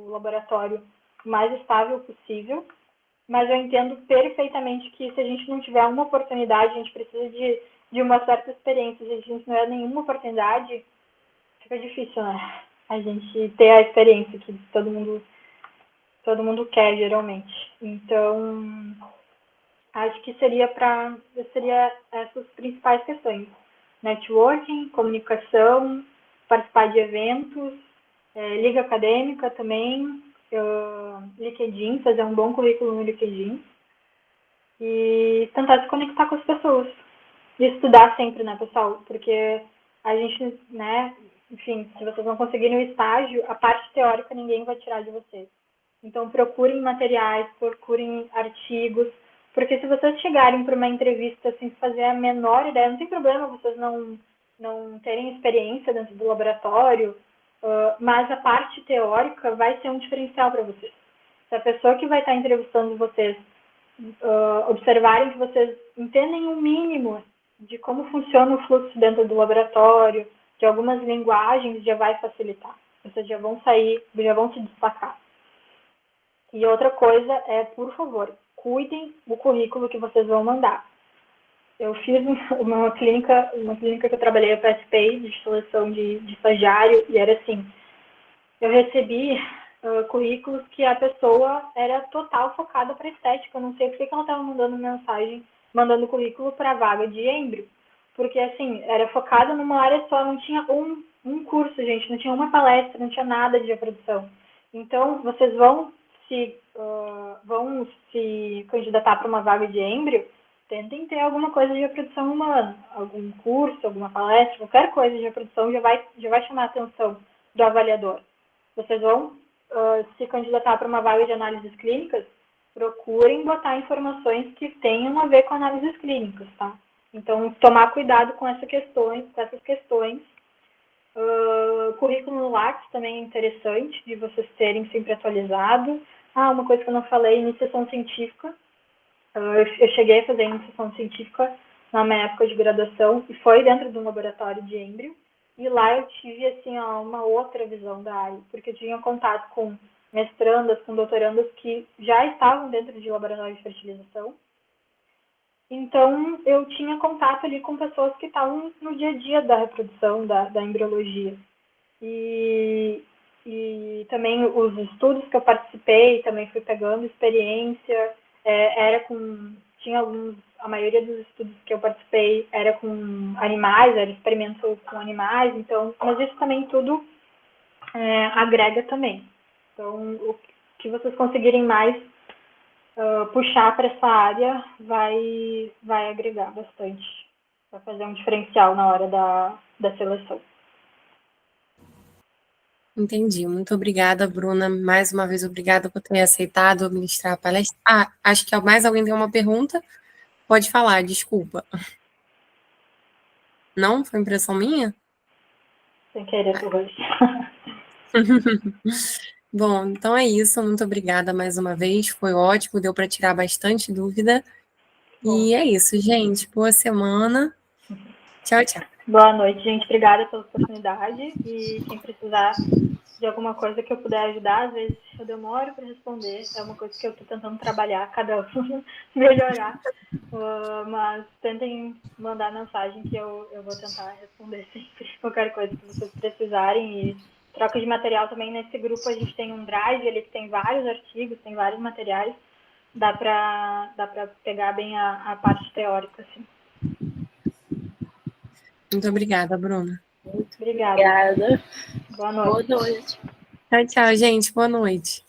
laboratório mais estável possível, mas eu entendo perfeitamente que se a gente não tiver uma oportunidade, a gente precisa de uma certa experiência, se a gente não tiver nenhuma oportunidade, fica difícil, né? A gente ter a experiência que todo mundo quer, geralmente. Então, acho que seria essas principais questões. Networking, comunicação, participar de eventos, liga acadêmica também, LinkedIn, fazer um bom currículo no LinkedIn e tentar se conectar com as pessoas. E estudar sempre, né, pessoal? Porque a gente, né, enfim, se vocês não conseguirem o estágio, a parte teórica ninguém vai tirar de vocês. Então, procurem materiais, procurem artigos, porque se vocês chegarem para uma entrevista sem fazer a menor ideia, não tem problema vocês não terem experiência dentro do laboratório, mas a parte teórica vai ser um diferencial para vocês. Se a pessoa que vai estar entrevistando vocês observarem que vocês entendem o mínimo de como funciona o fluxo dentro do laboratório, de algumas linguagens, já vai facilitar. Vocês já vão se destacar. E outra coisa é, por favor, cuidem do currículo que vocês vão mandar. Eu fiz uma clínica que eu trabalhei, eu participei de seleção de estagiário, e era assim, eu recebi currículos que a pessoa era total focada para estética. Eu não sei por que ela estava mandando currículo para vaga de embrio. Porque, assim, era focada numa área só, não tinha um curso, gente, não tinha uma palestra, não tinha nada de reprodução. Então, vocês vão se candidatar para uma vaga de embrio, tentem ter alguma coisa de reprodução humana, algum curso, alguma palestra, qualquer coisa de reprodução já vai chamar a atenção do avaliador. Vocês vão se candidatar para uma vaga de análises clínicas, procurem botar informações que tenham a ver com análises clínicas, tá? Então, tomar cuidado com essas questões. Currículo no Lattes também é interessante, de vocês terem sempre atualizado. Uma coisa que eu não falei, iniciação científica. Eu cheguei a fazer iniciação científica na minha época de graduação, e foi dentro de um laboratório de embrio. E lá eu tive, assim, uma outra visão da área, porque eu tinha contato com mestrandas, com doutorandas que já estavam dentro de laboratório de fertilização. Então, eu tinha contato ali com pessoas que estavam no dia a dia da reprodução, da embriologia. E também os estudos que eu participei, também fui pegando experiência, a maioria dos estudos que eu participei era com animais, era experimento com animais, então, mas isso também tudo agrega também. Então, o que vocês conseguirem mais puxar para essa área vai agregar bastante, vai fazer um diferencial na hora da seleção. Entendi. Muito obrigada, Bruna. Mais uma vez, obrigada por ter aceitado ministrar a palestra. Acho que mais alguém tem uma pergunta. Pode falar, desculpa. Não? Foi impressão minha? Sem querer, talvez. Bom, então é isso. Muito obrigada mais uma vez. Foi ótimo, deu para tirar bastante dúvida. E é isso, gente. Boa semana. Tchau, tchau. Boa noite, gente. Obrigada pela oportunidade. E quem precisar de alguma coisa que eu puder ajudar, às vezes eu demoro para responder. É uma coisa que eu estou tentando trabalhar, cada um melhorar. Mas tentem mandar mensagem que eu vou tentar responder sempre. Qualquer coisa que vocês precisarem. E troca de material também. Nesse grupo a gente tem um drive ali que tem vários artigos, tem vários materiais. Dá para pegar bem a parte teórica, assim. Muito obrigada, Bruna. Muito Obrigada. obrigada. Boa noite. Boa noite. Tchau, tchau, gente. Boa noite.